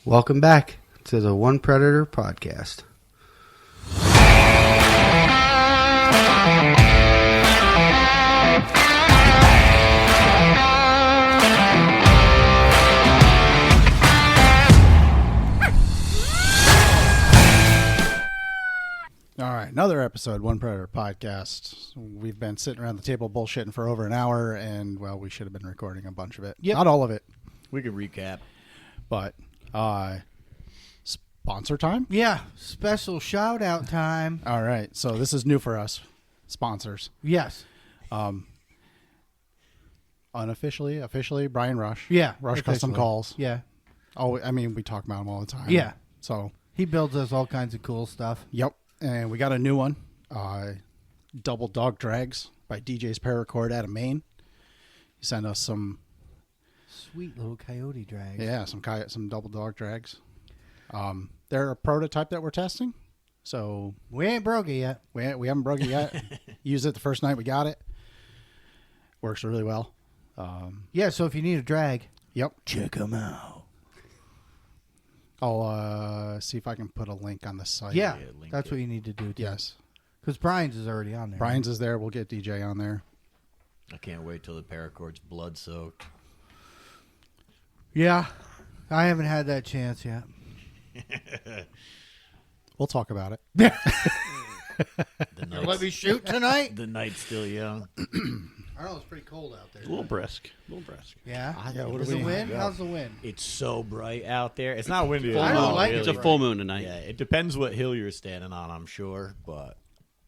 Welcome back to the One Predator podcast. All right, another episode, One Predator podcast. We've been sitting around the table bullshitting for over an hour, and, well, we should have been recording a bunch of it. Yep. Not all of it, We could recap. but sponsor time? Yeah, special shout out time. All right, so this is new for us, sponsors. Yes. Unofficially, officially, Brian Rush. Yeah. Rush Custom officially. Calls. Yeah. Oh, I mean, we talk about them all the time. Yeah. So, He builds us all kinds of cool stuff. yep. And we got a new one, Double Dog Drags by DJ's Paracord out of Maine. He sent us some, Sweet little coyote drags. yeah, some Double Dog Drags. They're a prototype that we're testing, so We ain't broke it yet. we haven't broke it yet. Used it the first night we got it. Works really well. Yeah, so if you need a drag, Yep. check them out. I'll see if I can put a link on the site. Yeah, link that's it. what you need to do. Too. Yes. Because Brian's is already on there. Brian's is there. We'll get DJ on there. I can't wait till the paracord's blood soaked. Yeah. I haven't had that chance yet. We'll talk about it. The Let night's, me shoot tonight? the night's still young. I don't know, it's pretty cold out there. A little brisk. Yeah? Yeah, what Is do the we wind? go? How's the wind? It's so bright out there. It's not windy. I at don't all, like it. It's a really. full moon tonight. Yeah, it depends what hill you're standing on, I'm sure, but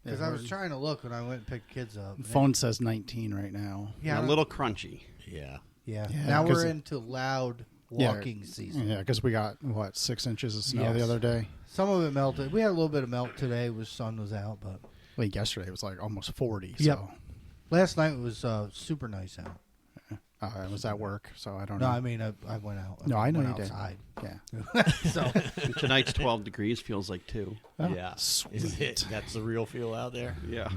Because I was trying to look when I went and picked kids up. Phone says 19 right now. Yeah. A little crunchy. yeah. Yeah. Yeah, Now 'cause we're it- into loud Yeah. walking season. Yeah, because we got, 6 inches of snow the Yes. other day? Some of it melted. We had a little bit of melt today. The sun was out, but Like yesterday, it was like almost 40. Yep. So last night was super nice out. I was at work, so I don't No, know. I mean I went out. No, I know went you did. outside. Yeah. So Tonight's 12 degrees, feels like 2. Oh, Yeah. sweet. Is it? That's the real feel out there? Yeah.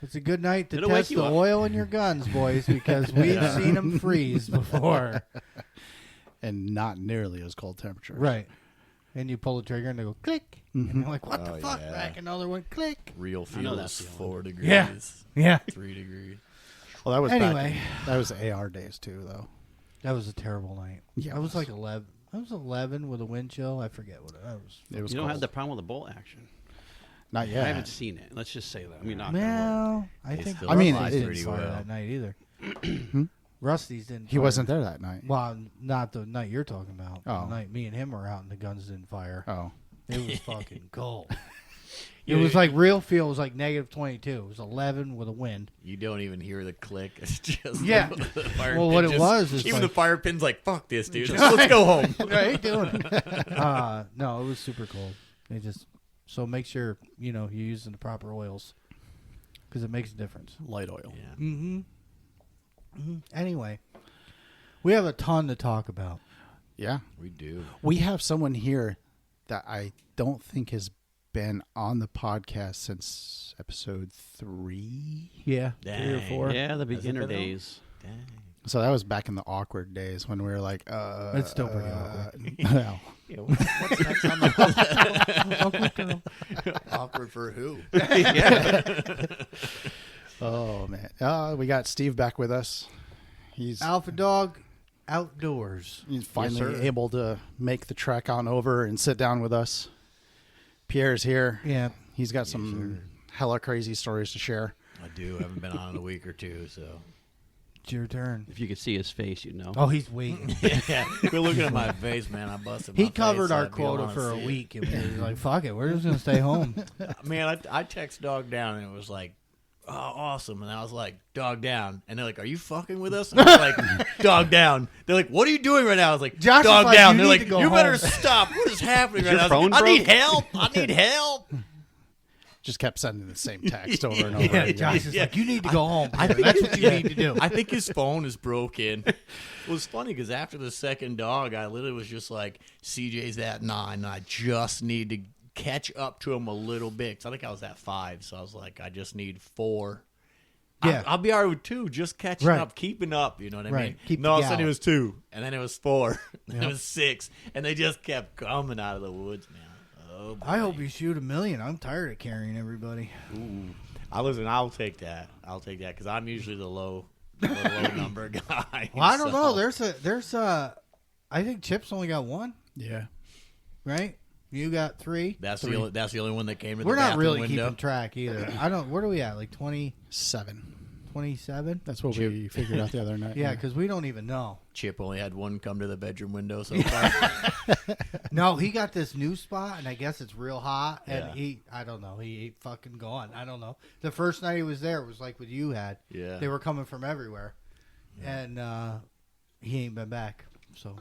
it's a good night to It'll wake test you the up. oil in your guns, boys, because we've seen them freeze before. And not nearly as cold temperatures. Right. And you pull the trigger and they go click, and you're like, "What the Oh, fuck?" yeah. Back another one, click. Real I know feel that is feeling. 4 degrees. Yeah. Yeah. 3 degrees. Well, that was Anyway. that was AR days too, though. That was a terrible night. Yeah, I it was was. like 11. I was 11 with a wind chill. I forget what it was. It was You don't cold. have the problem with the bolt action. Not yet. I haven't seen it. Let's just say that. I mean, not Well, I They think still I mean, Rusty's it didn't pretty fire well. that night either. Rusty's didn't. He fire. wasn't there that night. Well, not the night you're talking about. Oh. The night me and him were out and the guns didn't fire. Oh. It was fucking cold. You It know, was like real feel. It was like negative 22. It was 11 with a wind. You don't even hear the click. It's just Yeah. the fire Well, pin what it just- was is even like- the fire pin's like, fuck this, dude. Let's go home. I ain't doing it. No, it was super cold. It just so make sure you're using the proper oils because it makes a difference. Light oil. Yeah. Mm-hmm. Anyway, we have a ton to talk about. Yeah. We do. We have someone here that I don't think has been on the podcast since episode 3. Yeah, Dang. 3 or 4. Yeah, the Has it beginner been out? days. Dang. So that was back in the awkward days when we were like, It's still pretty awkward. No. Yeah, what's next on the Awkward girl. awkward for who? Oh, man. We got Steve back with us. He's Alpha Dog Outdoors. He's finally sir. able to make the trek on over and sit down with us. Pierre's here. Yeah. He's got some hella crazy stories to share. I do. I haven't been on in a week or two, so. It's your turn. If you could see his face, you'd know. Oh, he's waiting. Yeah. Quit looking at my face, man. I busted my He covered face, our I'd be able quota to for a see it. week. And we were like, fuck it. We're just going to stay home. Man, I text Dog Down, and it was like, oh, awesome. And I was like, Dog Down. And they're like, are you fucking with us? And I was like, Dog Down. They're like, what are you doing right now? I was like, Josh Dog was like, Down. you They're need like, to go you better home. stop. What is happening right your now? I was phone like, I need broke? help. I need help. Just kept sending the same text over and over Yeah, again. Josh is Yeah. like, you need to go home. I think That's what you need to do. I think his phone is broken. It was funny because after the second dog, I literally was just like, CJ's at 9, and I just need to catch up to him a little bit. 'Cause I think I was at 5, so I was like, I just need 4. Yeah. I'll be all right with 2, just catching Right. up, keeping up. You know what I Right. mean? Keep no, the all of a sudden it gallop. was 2, and then it was 4, and then Yep. it was 6, and they just kept coming out of the woods, man. Oh, boy. I hope you shoot 1,000,000. I'm tired of carrying everybody. Ooh. I'll take that. I'll take that because I'm usually the low number guy. Well, I don't know. so- There's I think Chip's only got 1, Yeah. right? You got 3. That's 3. the only one that came to We're the not bathroom really window. keeping track either. I don't. Where do we at? Like 20, 7. 27? That's what we figured out the other night. Yeah, because we don't even know. Chip only had 1 come to the bedroom window so far. No, he got this new spot, and I guess it's real hot. And Yeah. I don't know, he ain't fucking gone. I don't know. The first night he was there, it was like what you had. Yeah. They were coming from everywhere, and he ain't been back. So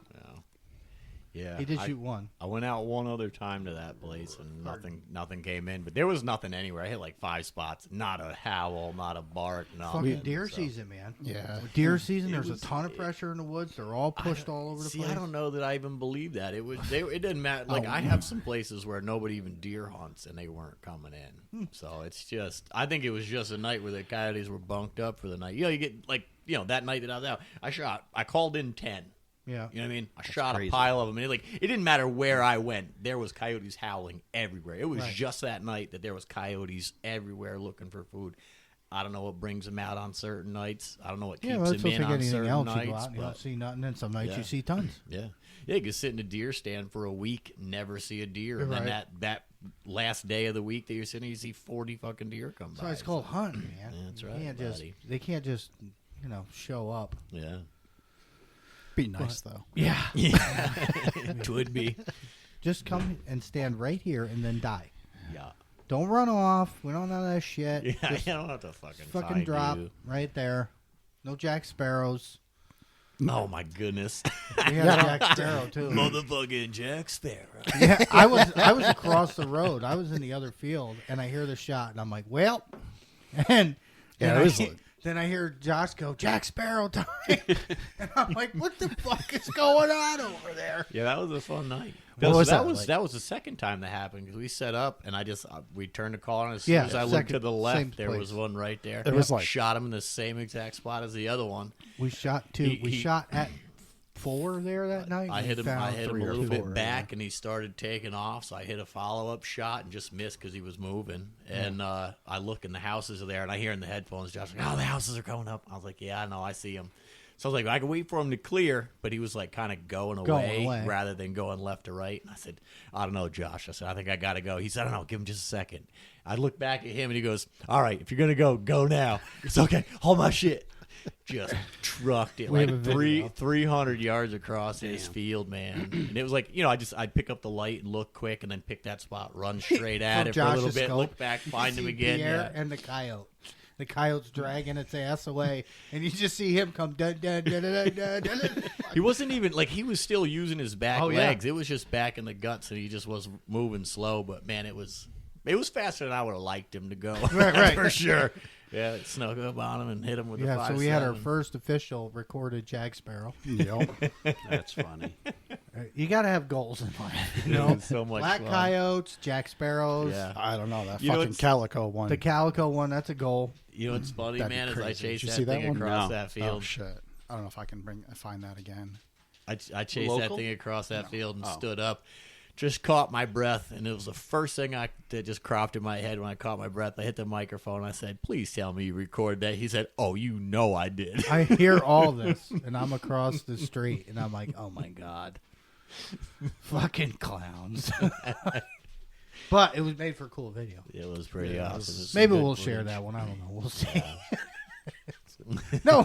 Yeah. he did shoot 1. I went out one other time to that place and nothing came in. But there was nothing anywhere. I hit like 5 spots. Not a howl, not a bark, nothing. Fucking deer So- season, man. Yeah. Deer season. There's was- a ton of pressure in the woods. They're all pushed all over the See, place. I don't know that I even believe that. It didn't matter. Like I have some places where nobody even deer hunts and they weren't coming in. So it's just, I think it was just a night where the coyotes were bunked up for the night. You get like, that night that I was out, I called in 10. Yeah. You know what I mean? I shot crazy. a pile of them. And it didn't matter where I went. There was coyotes howling everywhere. It was Right. just that night that there was coyotes everywhere looking for food. I don't know what brings them out on certain nights. I don't know what Yeah, keeps well, them that's supposed in to get on anything certain else. nights. You go out and you don't but- see nothing. And some nights Yeah. you see tons. yeah, you could sit in a deer stand for a week, never see a deer, and then Right. that last day of the week that you're sitting, you see 40 fucking deer come So by. it's called hunting, man. Yeah, that's You right, can't buddy. they can't just show up. Yeah, Be nice, though. Yeah. it would be. Just come and stand right here and then die. Yeah, Don't run off. We don't know that shit. yeah. Just I don't have to fucking fucking drop you. right there. No Jack Sparrows. Oh my goodness, We had a Jack Sparrow too. motherfucking Jack Sparrow. Yeah, I was across the road. I was in the other field, and I hear the shot, and I'm like, well, and Yeah, then it I was hear- like- then I hear Josh go, Jack Sparrow time, and I'm like, what the fuck is going on over there? Yeah, that was a fun night. What was that that was like? that was the second time that happened because we set up and I just we turned the call on as Yeah, soon as I looked second- to the same left, there place. was one right there. It was like- shot him in the same exact spot as the other one. We shot two. We shot at 4 there that night. I and hit him. found I hit him a 3 or little 4, bit back, and he started taking off. So I hit a follow up shot and just missed because he was moving. And I look, and the houses are there, and I hear in the headphones, Josh, like, "Oh, the houses are going up." I was like, "Yeah, I know, I see them." So I was like, I can wait for him to clear, but he was like kind of going away rather than going left to right. And I said, I don't know, Josh. I said, I think I got to go. He said, I don't know, give him just a second. I look back at him and he goes, all right, if you're going to go now. It's okay. Hold my shit. Just trucked it We have like a video. 300 yards across his field, man. And it was like, I'd pick up the light and look quick and then pick that spot, run straight at From it for a little Josh's bit, scope, look back, find him see again. Pierre Yeah. and the coyote. The coyote's dragging its ass away, and you just see him come dun dun dun dun dun dun. dun. He wasn't even like he was still using his back Oh, yeah. legs. It was just back in the guts, and he just was moving slow. But man, it was faster than I would have liked him to go. Right. for sure. Yeah, it snuck up on him and hit him with the Yeah, 5.7. so we had our first official recorded Jack Sparrow. Yep. That's funny. You got to have goals in life, you It know. was so much Black fun. coyotes, Jack Sparrows. Yeah. I don't know. That You know, fucking it's- calico one. The calico one, that's a goal. You know what's funny, That'd be man, is I crazy. Did chased you that see that thing one? across No. that Oh, field. shit. I don't know if I can find that again. I chased that Local? thing across that field and Oh. stood up. Just caught my breath, and it was the first thing that just cropped in my head when I caught my breath. I hit the microphone, and I said, please tell me you recorded that. He said, oh, you know I did. I hear all this, and I'm across the street, and I'm like, oh, my God. Fucking clowns. But it was made for a cool video. It was pretty Yeah, it awesome. was- It was some Maybe good we'll share footage. that one. I don't know. We'll see. No.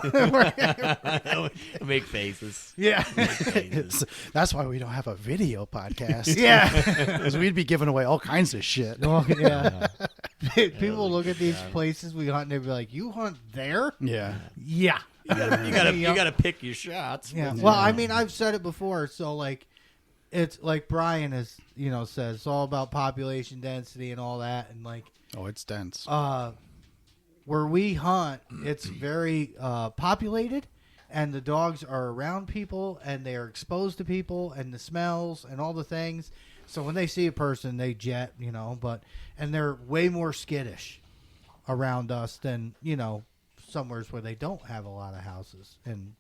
Make faces. Yeah. Make faces. That's why we don't have a video podcast. Yeah. Because we'd be giving away all kinds of shit. Well, yeah. People look at these places we hunt and they'd be like, you hunt there? Yeah. Yeah. You gotta pick your shots. Yeah. Well, I mean, I've said it before. So, like, it's like Brian is, says it's all about population density and all that. And, like, Oh, it's dense. where we hunt, it's very populated, and the dogs are around people, and they are exposed to people, and the smells, and all the things. So when they see a person, they jet, and they're way more skittish around us than, somewheres where they don't have a lot of houses and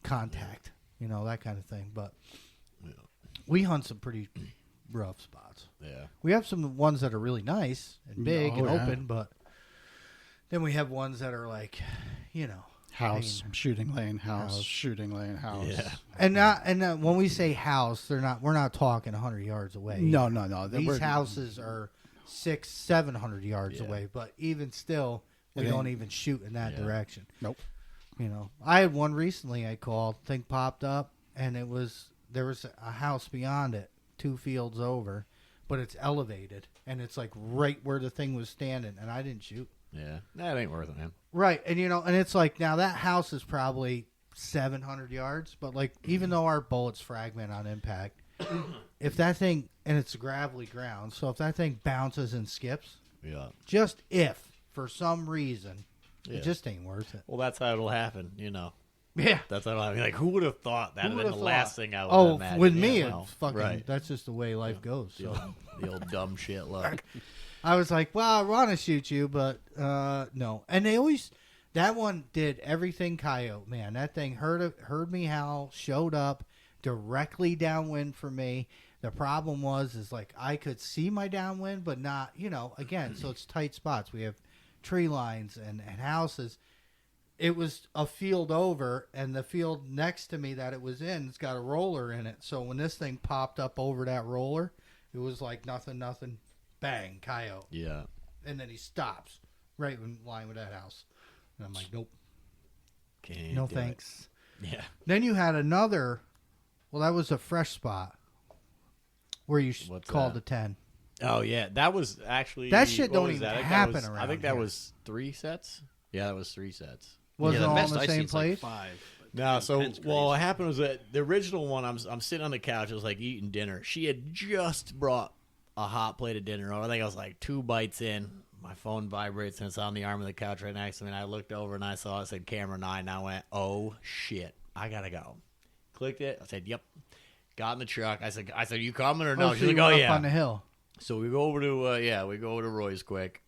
contact, that kind of thing. But we hunt some pretty rough spots. Yeah. We have some ones that are really nice and big and yeah. open, but then we have ones that are like, House, shooting lane, House. shooting lane, house. Yeah. And when we say house, we're not talking 100 yards away. No. These houses are 600-700 yards Yeah. away, but even still, we don't even shoot in that direction. Nope. I had one recently I called, thing popped up, and there was a house beyond it, 2 fields over, but it's elevated, and it's like right where the thing was standing, and I didn't shoot. Yeah. That ain't worth it, man. Right, and and it's like, now that house is probably 700 yards, but like, even though our bullets fragment on impact, if that thing, and it's gravelly ground, so if that thing bounces and skips, Yeah. just if, for some reason, Yeah. it just ain't worth it. Well, that's how it'll happen, Yeah. That's how it'll happen. Like, who would have thought that? Who Would would have have been the last thought? thing I would Oh, imagine. with me, Yeah, it's fucking, right. that's just the way life goes. The So old, the old dumb shit look. I was like, well, I want to shoot you, but no. And they always, that one did everything coyote, man. That thing heard me howl, showed up directly downwind from me. The problem is like, I could see my downwind, but not, again, so it's tight spots. We have tree lines and houses. It was a field over, and the field next to me that it was in, it's got a roller in it. So when this thing popped up over that roller, it was like nothing, bang, coyote. Yeah. And then he stops right in line with that house. And I'm like, nope, Can't no do thanks. it. Yeah. Then you had another, well, that was a fresh spot where you What's called that? the 10. Oh, yeah. That was actually... That shit what don't was even that? I think happen that was, I around think that here. was 3 sets. Yeah, that was 3 sets. Was yeah, it the all in best the I see same is like place? 5. but No, so 10's well, what crazy. happened was that the original one, I'm sitting on the couch. I was like eating dinner. She had just brought a hot plate of dinner over. I think I was like 2 bites in. My phone vibrates and it's on the arm of the couch right next to me. And I looked over and I saw it said camera 9. And I went, oh shit, I gotta go. Clicked it. I said, yep. Got in the truck. I said, you coming or no? Oh, She's so like, you oh went up yeah. on the hill. So we go over to Roy's quick.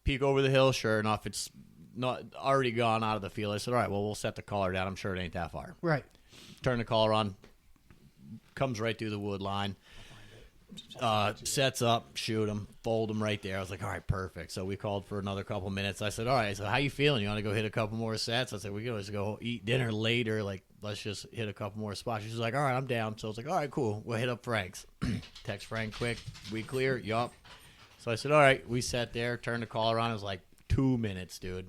Peek over the hill. Sure enough, it's not already gone out of the field. I said, all right, well, we'll set the collar down. I'm sure it ain't that far. Right. Turn the collar on. Comes right through the wood line. Sets up, shoot him, fold him right there. I was like, all right, perfect. So we called for another couple minutes. I said, all right, so how you feeling? You want to go hit a couple more sets? I said, we can always go eat dinner later. Like, let's just hit a couple more spots. She's like, all right, I'm down. So I was like, all right, cool. We'll hit up Frank's. Text Frank quick. We clear? Yup. So I said, all right. We sat there, turned the collar on. It was like 2 minutes, dude.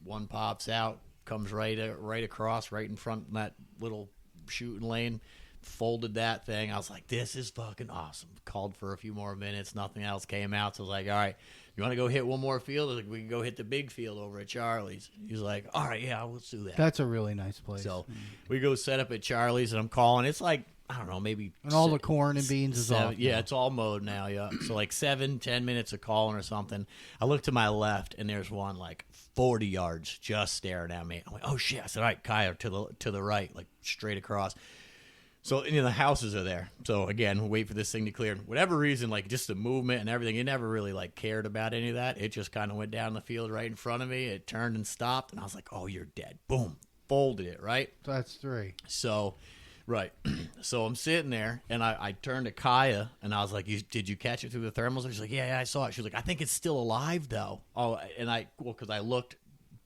One pops out, comes right across, right in front of that little shooting lane. Folded that thing. I was like, this is fucking awesome. Called for a few more minutes. Nothing else came out. So I was like, all right, you want to go hit one more field? I was like, we can go hit the big field over at Charlie's. He's like, all right, yeah, let's do that. That's a really nice place. So we go set up at Charlie's, and I'm calling. It's like, I don't know, maybe... And all the corn and beans is off. Yeah, now. it's all mowed now, yeah. So like 7-10 minutes of calling or something. I look to my left, and there's one like 40 yards just staring at me. I'm like, oh, shit. I said, all right, Kyle, to the right, like straight across. So, the houses are there. So, again, we'll wait for this thing to clear. Whatever reason, like, just the movement and everything, it never really, like, cared about any of that. It just kind of went down the field right in front of me. It turned and stopped, and I was like, oh, you're dead. Boom. Folded it, right? So that's 3. So, right. So, I'm sitting there, and I turned to Kaya, and I was like, did you catch it through the thermals? She's like, yeah, I saw it. She was like, I think it's still alive, though. Oh, and because I looked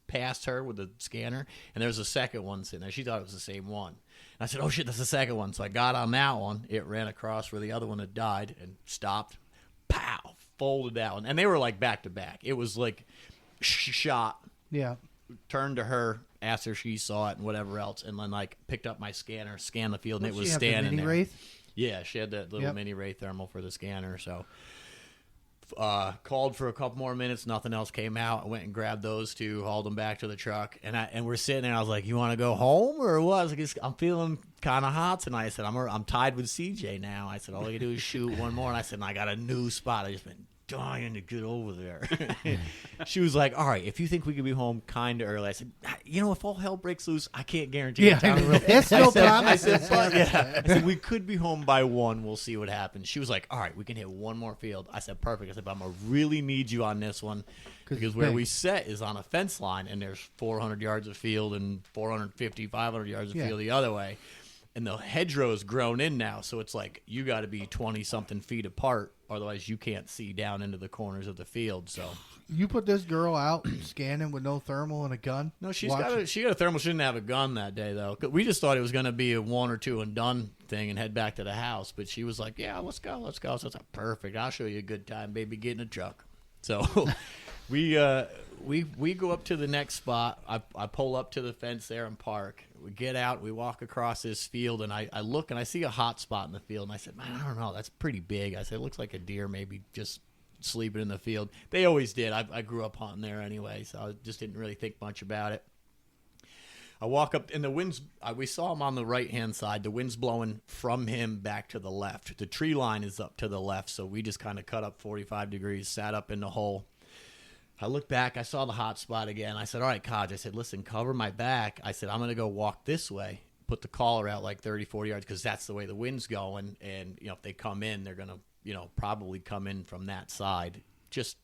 past her with the scanner, and there's a second one sitting there. She thought it was the same one. And I said, oh, shit, that's the second one. So I got on that one. It ran across where the other one had died and stopped. Pow! Folded that one. And they were, like, back to back. It was, like, shot. Yeah. Turned to her, asked her if she saw it and whatever else, and then, like, picked up my scanner, scanned the field, and Does it was she have the standing mini there. Wraith? Yeah, she had that little Yep. mini Ray thermal for the scanner. So called for a couple more minutes. Nothing else came out. I went and grabbed those 2, hauled them back to the truck, and we're sitting there. I was like, "You want to go home or what?" I was like, "I'm feeling kind of hot tonight." I said, "I'm tied with CJ now." I said, "All I can do is shoot one more." And I said, "I got a new spot. I just been dying to get over there. She was like, all right, if you think we could be home kind of early. I said, if all hell breaks loose, I can't guarantee Yeah, it's no problem. I said, we could be home by 1. We'll see what happens. She was like, all right, we can hit one more field. I said, perfect. I said, but I'm going to really need you on this one because where we set is on a fence line, and there's 400 yards of field and 450, 500 yards of field the other way. And the hedgehow's grown in now, so it's like you got to be 20-something feet apart, otherwise you can't see down into the corners of the field. So you put this girl out scanning with no thermal and a gun? No, she got a thermal. She didn't have a gun that day, though. We just thought it was going to be a 1 or 2 and done thing and head back to the house. But she was like, yeah, let's go. So I was like, perfect. I'll show you a good time, baby. Get in a truck. So we go up to the next spot. I pull up to the fence there and park. We get out. We walk across this field, and I look, and I see a hot spot in the field. And I said, man, I don't know. That's pretty big. I said, it looks like a deer maybe just sleeping in the field. They always did. I grew up hunting there anyway, so I just didn't really think much about it. I walk up, and the wind's we saw him on the right-hand side. The wind's blowing from him back to the left. The tree line is up to the left, so we just kind of cut up 45 degrees, sat up in the hole. I looked back. I saw the hot spot again. I said, all right, Codge. I said, listen, cover my back. I said, I'm going to go walk this way, put the collar out like 30, 40 yards because that's the way the wind's going. And, if they come in, they're going to, probably come in from that side. Just,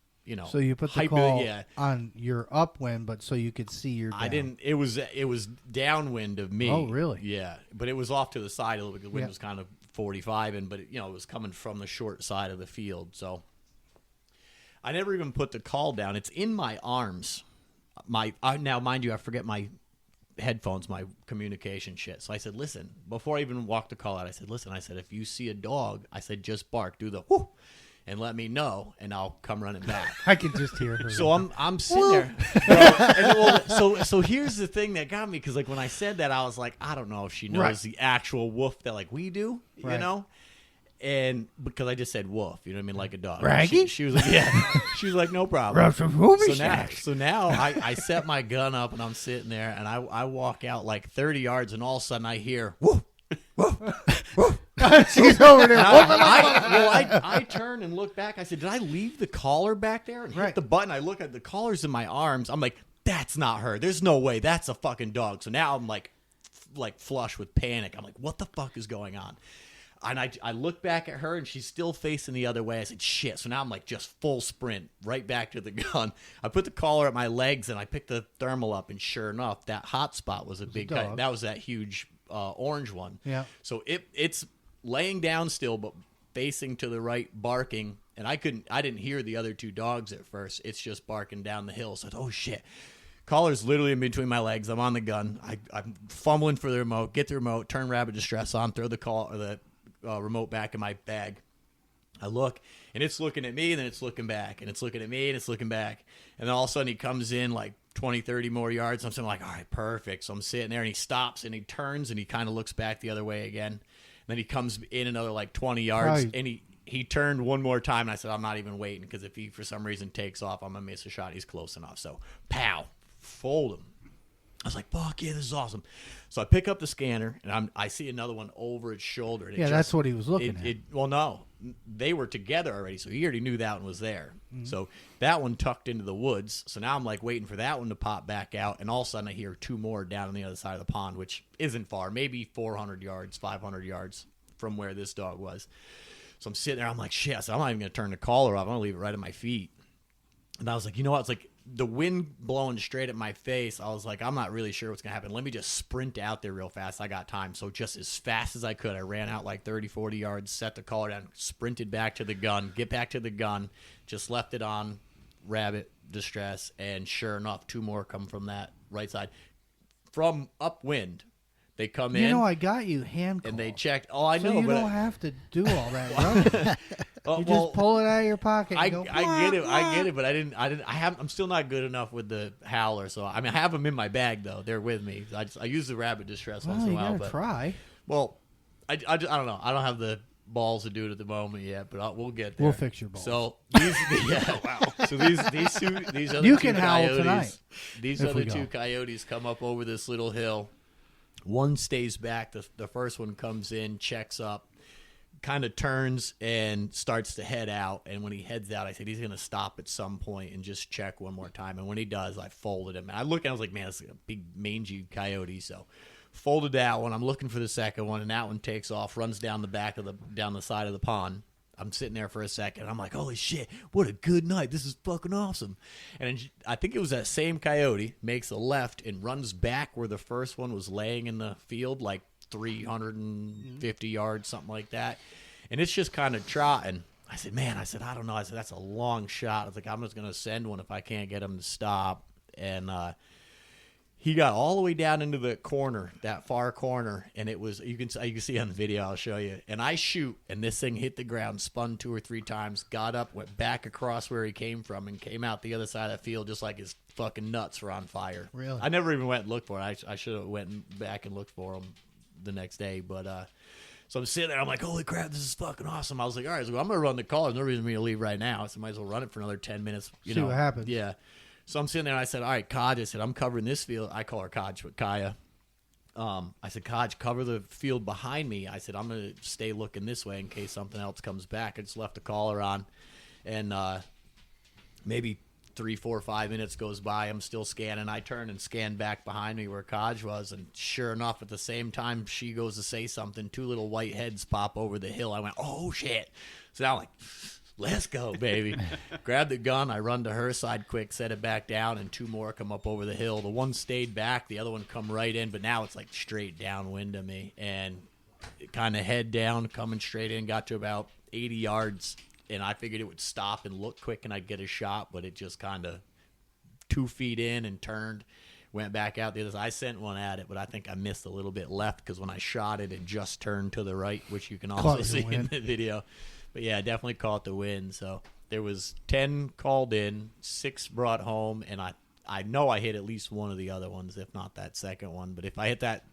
So you put the call on your upwind, but so you could see your down. I didn't. It was downwind of me. Oh, really? Yeah. But it was off to the side a little bit because the wind was kind of 45, but it was coming from the short side of the field. So I never even put the call down. It's in my arms. Now, mind you, I forget my headphones, my communication shit. So I said, listen, before I even walked the call out, I said, listen, if you see a dog, I said, just bark, do the whoo, and let me know, and I'll come running back. I can just hear her. So I'm sitting there. So here's the thing that got me, because when I said that, I was like, I don't know if she knows the actual woof that we do, you know? And because I just said woof, you know what I mean, like a dog. Raggy? She was like, yeah. She was like, no problem. So now I set my gun up and I'm sitting there and I walk out like 30 yards and all of a sudden I hear woof, woof, woof. She's over there. I turn and look back. I said, did I leave the collar back there? And hit the button. I look at the collar's in my arms. I'm like, that's not her. There's no way. That's a fucking dog. So now I'm like flush with panic. I'm like, what the fuck is going on? And I look back at her, and she's still facing the other way. I said, shit. So now I'm just full sprint right back to the gun. I put the collar at my legs, and I picked the thermal up, and sure enough, that hot spot was a big guy. That was that huge orange one. Yeah. So it's laying down still, but facing to the right, barking. And I didn't hear the other 2 dogs at first. It's just barking down the hill. So I thought, oh, shit. Collar's literally in between my legs. I'm on the gun. I'm fumbling for the remote, get the remote, turn rabbit distress on, throw the remote back in my bag. I look, and it's looking at me, and then it's looking back, and it's looking at me, and it's looking back. And then all of a sudden he comes in 20, 30 more yards. I'm like, all right, perfect. So I'm sitting there, and he stops, and he turns, and he kind of looks back the other way again. And then he comes in another 20 yards, and he turned one more time, and I said, I'm not even waiting, because if he for some reason takes off, I'm going to miss a shot. He's close enough. So, pow, fold him. I was like, fuck yeah, this is awesome. So I pick up the scanner, and I see another one over its shoulder. And that's what he was looking at. Well, no. They were together already, so he already knew that one was there. Mm-hmm. So that one tucked into the woods. So now I'm waiting for that one to pop back out, and all of a sudden I hear 2 more down on the other side of the pond, which isn't far, maybe 400 yards, 500 yards from where this dog was. So I'm sitting there, I'm like, shit. So I'm not even going to turn the collar off. I'm going to leave it right at my feet. And I was like, you know what? It's the wind blowing straight at my face. I was like, I'm not really sure what's going to happen. Let me just sprint out there real fast. I got time. So just as fast as I could, I ran out 30, 40 yards, set the collar down, sprinted back to the gun, get back to the gun, just left it on rabbit distress. And sure enough, 2 more come from that right side. From upwind, they come in. I got you hand and they checked. Oh, I know. So you don't have to do all that, right? You just pull it out of your pocket. And go, I get it, but I'm still not good enough with the howler. So I have them in my bag though. They're with me. I use the rabbit distress once in a while. But try. Well, I don't know. I don't have the balls to do it at the moment yet, but we'll get there. We'll fix your balls. So these, So these other you 2 can howl coyotes tonight. These other 2 coyotes come up over this little hill. One stays back. The first one comes in, checks up, kind of turns and starts to head out. And when he heads out, I said he's going to stop at some point and just check one more time. And when he does, I folded him. And I look and I was like, man, it's a big mangy coyote. So folded that one. I'm looking for the second one, and that one takes off, runs down the side of the pond. I'm sitting there for a second. I'm like, holy shit, what a good night. This is fucking awesome. And then I think it was that same coyote makes a left and runs back where the first one was laying in the field, like 350 yards, something like that. And it's just kind of trotting. I said, I don't know. I said, that's a long shot. I was like, I'm just going to send one if I can't get him to stop. And he got all the way down into the corner, that far corner, and it was, you can see on the video, I'll show you. And I shoot, and this thing hit the ground, spun 2 or 3 times, got up, went back across where he came from, and came out the other side of the field just like his fucking nuts were on fire. Really? I never even went and looked for it. I should have went back and looked for him the next day, but so I'm sitting there, I'm like, holy crap, this is fucking awesome. I was like, all right, so I'm going to run the call. There's no reason for me to leave right now, so I might as well run it for another 10 minutes. See what happens. Yeah. So I'm sitting there, and I said, all right, Kaj, I said, I'm covering this field. I call her Kaj, but Kaya. I said, Kaj, cover the field behind me. I said, I'm going to stay looking this way in case something else comes back. I just left the caller on, and maybe 3, 4, 5 minutes goes by. I'm still scanning. I turn and scan back behind me where Kaj was, and sure enough, at the same time she goes to say something, 2 little white heads pop over the hill. I went, oh, shit. So now I'm like, let's go, baby. Grab the gun. I run to her side quick, set it back down, and 2 more come up over the hill. The one stayed back. The other one come right in, but now it's like straight downwind of me. And kind of head down, coming straight in, got to about 80 yards. And I figured it would stop and look quick and I'd get a shot, but it just kind of 2 feet in and turned, went back out the other side. I sent one at it, but I think I missed a little bit left because when I shot it, it just turned to the right, which you can also see in the video. But yeah, definitely caught the wind. So there was 10 called in, 6 brought home, and I know I hit at least one of the other ones, if not that second one. But if I hit that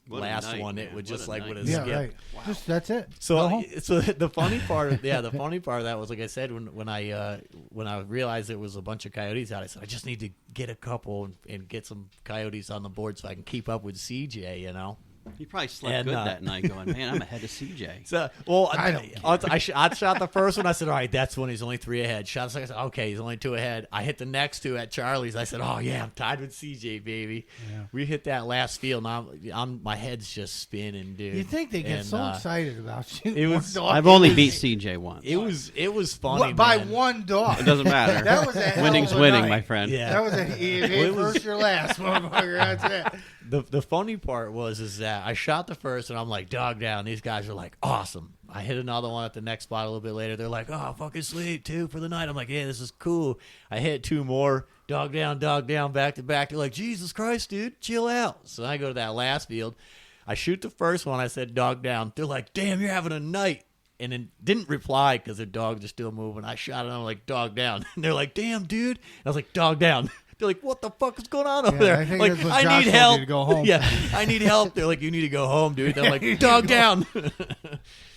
last one, it would just like would have skipped. Right. Wow. Just that's it. So the funny part, of that was, like I said, when I realized it was a bunch of coyotes out, I said I just need to get a couple and get some coyotes on the board so I can keep up with CJ, you know. You probably slept good that night going, man, I'm ahead of CJ. So, well, I shot the first one. I said, all right, that's one. He's only 3 ahead. Shot the second. I said, okay, he's only 2 ahead. I hit the next 2 at Charlie's. I said, oh, yeah, I'm tied with CJ, baby. Yeah. We hit that last field, and my head's just spinning, dude. You think they get so excited about you? It was. I've only beat CJ once. It was funny, by man. one dog. It doesn't matter. That was a hell Winning's of a winning, night. my friend. Yeah. That was it was first or last, motherfucker. That's it. The funny part is that I shot the first, and I'm like, dog down. These guys are like, awesome. I hit another one at the next spot a little bit later. They're like, oh, fucking sweet, 2 for the night. I'm like, yeah, this is cool. I hit 2 more, dog down, back to back. They're like, Jesus Christ, dude, chill out. So I go to that last field. I shoot the first one. I said, dog down. They're like, damn, you're having a night. And then didn't reply because their dogs are still moving. I shot it. I'm like, dog down. And they're like, damn, dude. And I was like, dog down. They're like, what the fuck is going on over there? I think Like, that's what I Josh need told you help. to go home. Yeah, I need help. They're like, you need to go home, dude. They're like, dog down.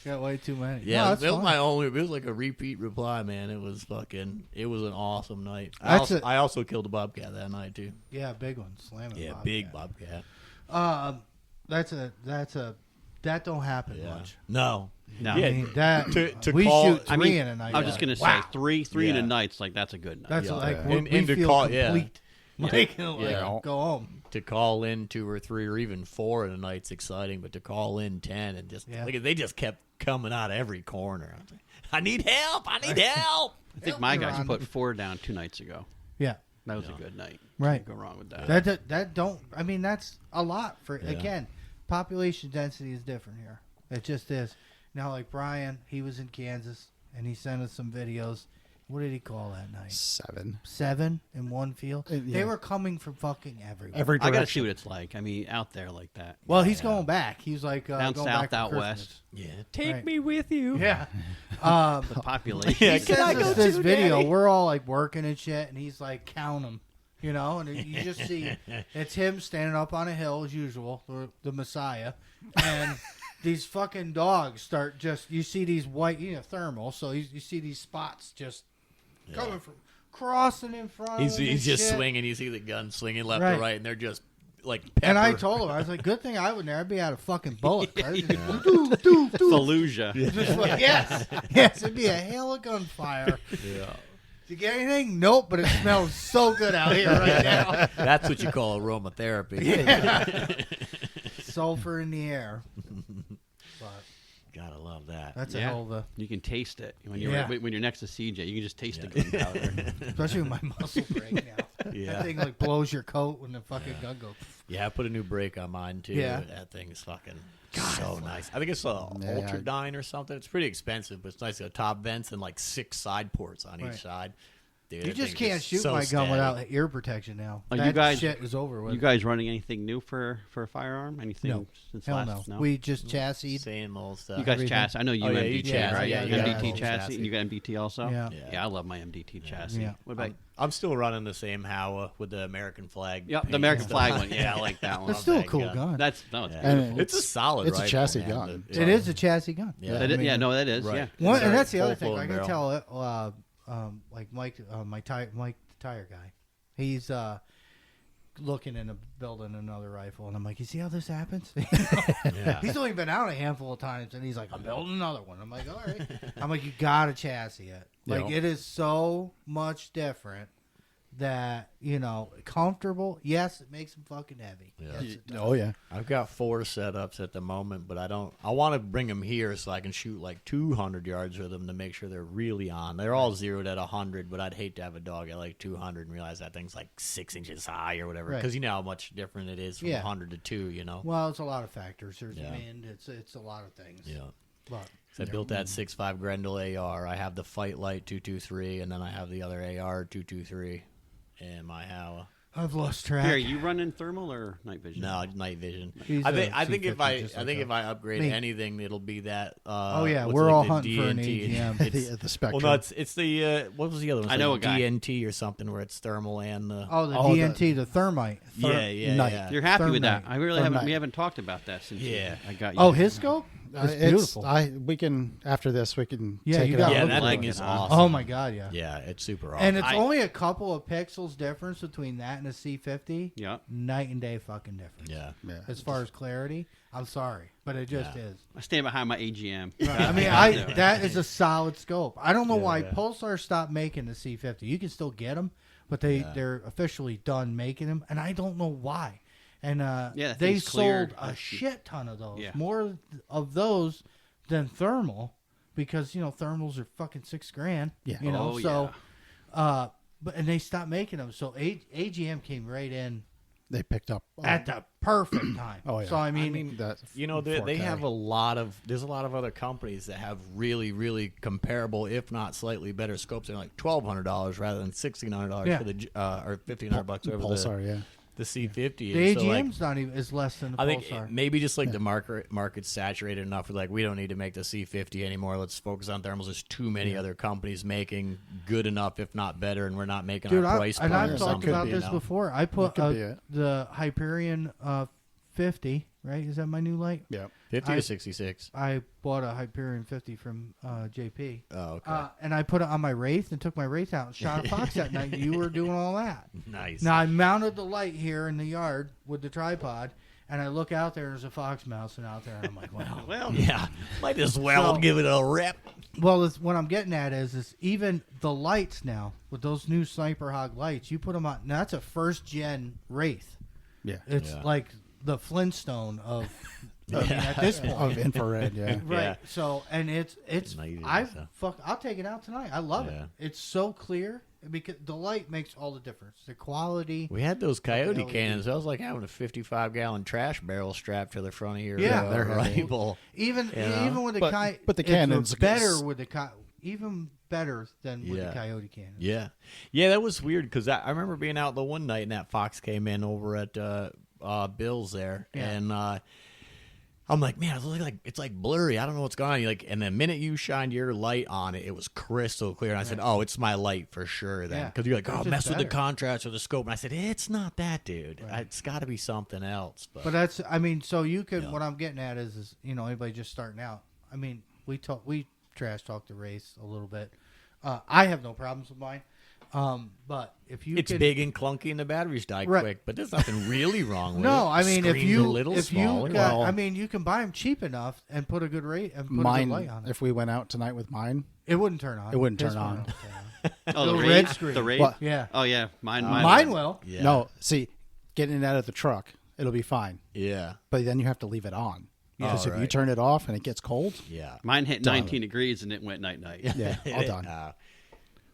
Got way too many. Yeah, No, that's that was fine. my only. It was like a repeat reply, man. It was an awesome night. That's I also killed a bobcat that night too. Yeah, big one, slamming. Yeah, bobcat. big bobcat. That don't happen Yeah. much. No. No. Yeah, I mean, that to we call- shoot I 3 mean, in a night. I was just going to Wow. say, three in Yeah. a night's like, that's a good night. That's Yeah. like Yeah. we And to feel call- complete. Yeah. Like, Yeah. go home. To call in 2 or 3 or even 4 in a night's exciting, but to call in 10 and just Yeah. they just kept coming out of every corner. I was like, I need help! I need help! I think my guys put 4 down 2 nights ago. Yeah. That was a good night. Right. Can't go wrong with that. That don't. I mean, that's a lot for Yeah. again. Population density is different here. It just is. Now, like Brian, he was in Kansas and he sent us some videos. What did he call that night? 7. 7 in one field. Yeah. They were coming from fucking everywhere. Every I direction. got to see what it's like. I mean, out there like that. Well, he's going back. He's like Down going south, back out for west. Yeah, take Right. me with you. Christmas. Yeah. The population. Yeah, He can I sends go us this too, video. Daddy? We're all like working and shit, and he's like, count them, you know, and you just see it's him standing up on a hill as usual, the Messiah, and these fucking dogs start just. You see these white, thermal, so you see these spots just coming from crossing in front. He's of him just and shit. swinging. You see the gun swinging left Right. to right, and they're just like pepper. And I told him, I was like, good thing I wouldn't. I'd be out of fucking bullets. Right? Fallujah. Just like, yes, it'd be a hail of gunfire. Yeah. Did you get anything? Nope, but it smells so good out here right now. That's what you call aromatherapy. Yeah. Sulfur in the air. But Gotta love that. that's a hell of a, You can taste it when you're Yeah. when you're next to CJ. You can just taste the gunpowder. especially with my muscle brake now. Yeah. That thing like blows your coat when the fucking gun goes. Yeah, I put a new brake on mine too. Yeah. That thing is fucking so nice. I think it's a Yeah, Ultradyne or something. It's pretty expensive, but it's nice. Got top vents and like 6 side ports on Right. each side. Dude, You that just thing can't is shoot so my gun steady. without ear protection now. Are That you guys- shit is over with. You guys running anything new for a firearm? Anything No. since Hell last? no. We just chassised. Same old stuff. You guys everything. chassis. I know you Oh, yeah, MDT, you chassis, right? yeah, You yeah, MDT yeah. chassis. And you got MDT also? Yeah. Yeah, I love my MDT chassis. Yeah. What about? I'm still running the same Howa with the American flag. Yep, the paint American and flag stuff. one. Yeah, I like that one. It's still a that cool gun. gun. That's no, it's Yeah. And beautiful. It's a solid. it's a rifle, chassis man. gun. It is a chassis gun. Yeah. That is- I mean, yeah, no, that is. Right. Yeah. Well, Sorry, and that's the full other thing. flow I can barrel. tell, like Mike, Mike, the tire guy, he's looking into building another rifle, and I'm like, you see how this happens? Yeah. He's only been out a handful of times, and he's like, I'm building another one. I'm like, all right. I'm like, you got to chassis it. Like, Yeah. it is so much different that, comfortable. Yes, it makes them fucking heavy. Yeah. Yes, it does. Oh yeah. I've got 4 setups at the moment, but I want to bring them here so I can shoot like 200 yards with them to make sure they're really on. They're all zeroed at 100, but I'd hate to have a dog at like 200 and realize that thing's like 6 inches high or whatever. Right. Because you know how much different it is from Yeah. 100 to 2, you know? Well, it's a lot of factors. There's Yeah. wind. It's a lot of things. Yeah. But So I built that 6.5 Grendel AR. I have the Fight Light 223, and then I have the other AR 223 in my Howa. I've lost track. Pierre, you running thermal or night vision? No, night vision. He's I a think if C50 just like if us. I upgrade Me. anything, it'll be that. Oh, yeah, what's we're it, all the hunting for an DNT. AGM. It's- The Spectrum. well, no, it's the what was the other one? It's I know like a guy. DNT or something where it's thermal and the. Oh, the Oh, DNT, the thermite. yeah, night. yeah. You're happy with that? Thermite. I really haven't. Thermite. We haven't talked about that since. Yeah. I got you. Oh, his scope? It's It's beautiful. we can after this we can Yeah, take you it got out. it. Yeah, look that at thing it. is awesome. Oh my god, yeah. Yeah, it's super awesome. And it's I- only a couple of pixels difference between that and a C50. Yeah. Night and day fucking difference. yeah. Yeah. As far as clarity, I'm sorry, but it just Yeah. is. I stand behind my AGM. I mean, that is a solid scope. I don't know why yeah. Pulsar stopped making the C50. You can still get them, but they're officially done making them, and I don't know why. And that they thing's sold cleared. a shit ton of those, Yeah. more of those than thermal, because thermals are fucking $6,000. Yeah. Oh, so, but and they stopped making them. So AGM came right in They picked up at the perfect time. Oh, yeah. So I mean, that. You know, they have there's a lot of other companies that have really, really comparable, if not slightly better scopes. They're like $1,200 rather than $1,600 Yeah. for the or $1,500 whatever Pulsar. Yeah. the C50 the is. So, like, AGM's not even is less than the I think Pulsar. maybe just like the market's saturated enough. We're like, we don't need to make the C50 anymore. Let's focus on thermals. There's too many other companies making good enough, if not better, and we're not making Dude, our price point I've or talked something. about you this know? before. I put could be it. the Hyperion 50, right? Is that my new light? Yeah. 50 I- or 66. I bought a Hyperion 50 from JP. Oh, okay. And I put it on my Wraith and took my Wraith out and shot a fox that night. You were doing all that. Nice. Now, I mounted the light here in the yard with the tripod, and I look out there, there's a fox mousing out there, and I'm like, well. Well, Yeah, might as well So- give it a rep. Well, what I'm getting at is even the lights now, with those new Sniper Hog lights, you put them on. Now, that's a first-gen Wraith. Yeah. It's Yeah. like the Flintstone of I mean, at this point. Of infrared. Yeah. Right. Yeah. So, and it's Nice, I'll take it out tonight. I love Yeah. it. It's so clear because the light makes all the difference. The quality. We had those coyote LED. cannons. That was like having a 55-gallon trash barrel strapped to the front of your Yeah. They're heavy. rifle. Even know? even with the But the it's cannons better with the even better than with Yeah. the coyote cannon. Yeah, yeah, that was weird because I remember being out the one night and that fox came in over at Bill's there, Yeah. and I'm like, man, it's like blurry. I don't know what's going on. You're like, and the minute you shined your light on it, it was crystal clear. And I said, oh, it's my light for sure then. Yeah. Because you're like, It's oh, just mess with the better. contrast or the scope. And I said, it's not that, dude. Right. It's got to be something else. But, But that's I mean, so you could Yeah. what I'm getting at is anybody just starting out. I mean, we trash talk the race a little bit. I have no problems with mine. But if you It's can, big and clunky and the batteries die Right. quick, but there's nothing really wrong with it. no, I mean if Screen's you a little if smaller. you got, Well- I mean you can buy them cheap enough and put a good rate and put a good Mine, light on it. if we went out tonight with mine, It wouldn't turn on. It wouldn't His turn one on. won't turn Oh, The the red red screen. The red. What? Yeah, Oh yeah, mine. mine will. Yeah. no, see, getting it out of the truck, it'll be fine. Yeah. But then you have to leave it on. Because if you right. turn it off and it gets cold, Yeah. Mine hit 19 degrees and it went night night. yeah, all done.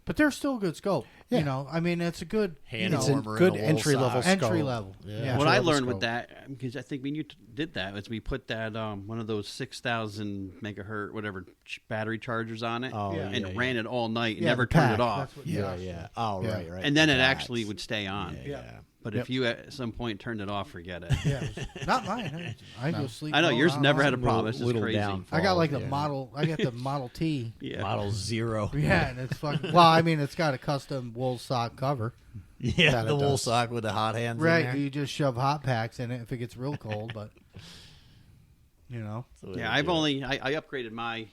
But they're still a good scope. Yeah. You know, I mean, it's a good Hand It's warmer a and good a wool entry-level sock. entry scope. level. Yeah. What I entry-level learned with scope. that, because I think when you did that, was we put that one of those 6,000 megahertz whatever battery chargers on it, Oh, and yeah, ran it all night and Yeah, never the turned pack. it off. That's what Yeah, Josh yeah. said. Oh, Yeah. right, right. And then it That's- actually would stay on. Yeah. But Yep. if you at some point turned it off, forget it. Yeah, not mine. I go sleep. I know well, yours don't never know. had a problem. It's just Little crazy. downfall. I got like the Yeah. model. I got the Model T. Yeah. Model 0. Yeah, and it's fucking. Well, I mean, it's got a custom wool sock cover. Yeah, That the it wool does. sock with the hot hands Right, in there. you just shove hot packs in it if it gets real cold, but you know. That's the way Yeah, to I've do it. only I upgraded mine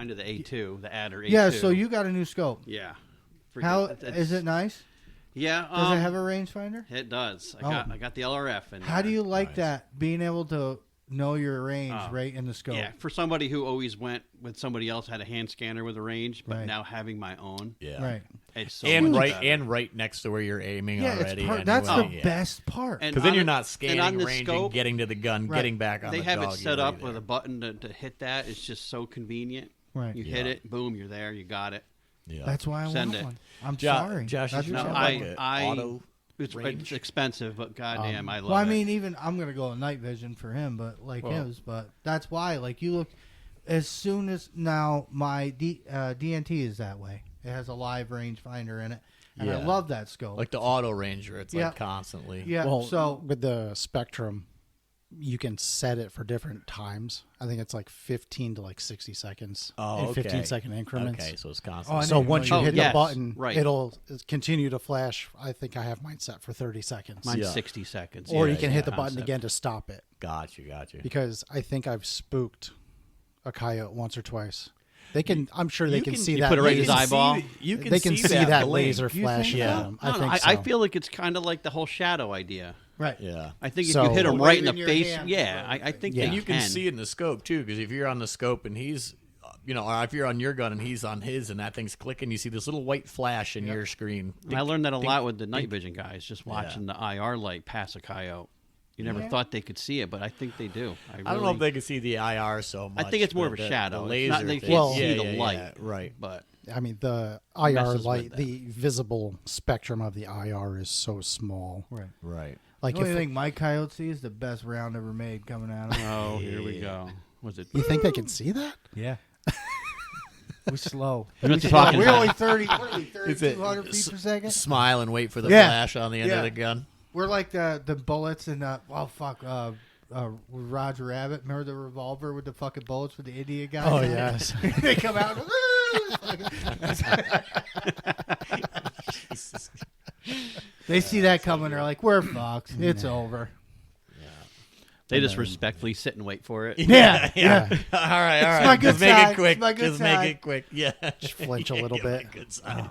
to the A2, the adder A2. Yeah, so you got a new scope. Yeah. How It's- is it nice? Yeah. Does it have a rangefinder? It does. Oh. I got the LRF in How do there. you like Nice. that? Being able to know your range Oh. right in the scope. Yeah, for somebody who always went with somebody else had a hand scanner with a range, but Right. now having my own, Yeah. Right. it's so And much right better. right next to where you're aiming Yeah, already. it's that's the anyway. best part. And Because then on you're the- not and on scanning the range scope, and getting to the gun, Right. getting back on they the have dog. it set you're up already with a there. button to hit that. It's just so convenient. Right. You Yeah. hit it, boom, you're there. You got it. Yeah. That's why I Send want it. one. I'm Jo- sorry. Josh, That's you what No, should I have want. like I- a auto It's range. expensive, but goddamn, I love Well, I it. mean, even I'm gonna go with night vision for him, but like Well- his. But that's why, like, you look. As soon as now my DNT is that way. It has a live rangefinder in it, and I Yeah. love that scope. Like the auto ranger, it's Yeah. like constantly. yeah. Well, so with the Spectrum, you can set it for different times. I think it's like 15 to like 60 seconds Oh, in okay. 15-second increments. Okay, so it's Oh, I constantly. So didn't once know you you hit could the do that. button, Right. it'll continue to flash. I think I have mine set for 30 seconds. Mine's Yeah. 60 seconds. Or Yeah, you can yeah, hit the button concept. again to stop it. Gotcha. Because I think I've spooked a coyote once or twice. They can. I'm sure they You can can- see you that. put it right in laser- his eyeball? You can They can see that blink. laser You think flashing so? at them. No, I think so. I feel like it's kind of like the whole shadow idea. right. Yeah. I think if So- you hit him Well, right in waving the your face, hand yeah, right, I think Yeah. they And you can see it in the scope too, because if you're on the scope and he's, or if you're on your gun and he's on his, and that thing's clicking, you see this little white flash in your screen. I learned that a lot with the night vision guys, just Yeah. watching the IR light pass a coyote. You never Yeah. thought they could see it, but I think they do. I don't know if they can see the IR so much. I think it's more of but a the- shadow. The It's laser not- they thing. can't see the yeah, light. yeah, right. But I mean, the IR Messes with light, that. the visible spectrum of the IR is so small. Right. Right. Like The only if thing my coyote sees is the best round ever made coming out of him. oh, here we go. Was it? you think they can see that? Yeah. We're slow. That's what you're talking We're about. only 30, what are we, Is it 3,200 feet per second? Smile and wait for the Yeah. flash on the end Yeah. of the gun. We're like the bullets in Roger Rabbit. Remember the revolver with the fucking bullets with the Indian guy? Oh, yes. They come out. They see that coming. They're like, "We're fucked. It's over." They just respectfully sit and wait for it. Yeah, Yeah. all right. my good Just make side. it quick. It's my good Just side. make it quick. Yeah. Just flinch a little Yeah, my bit. Good side.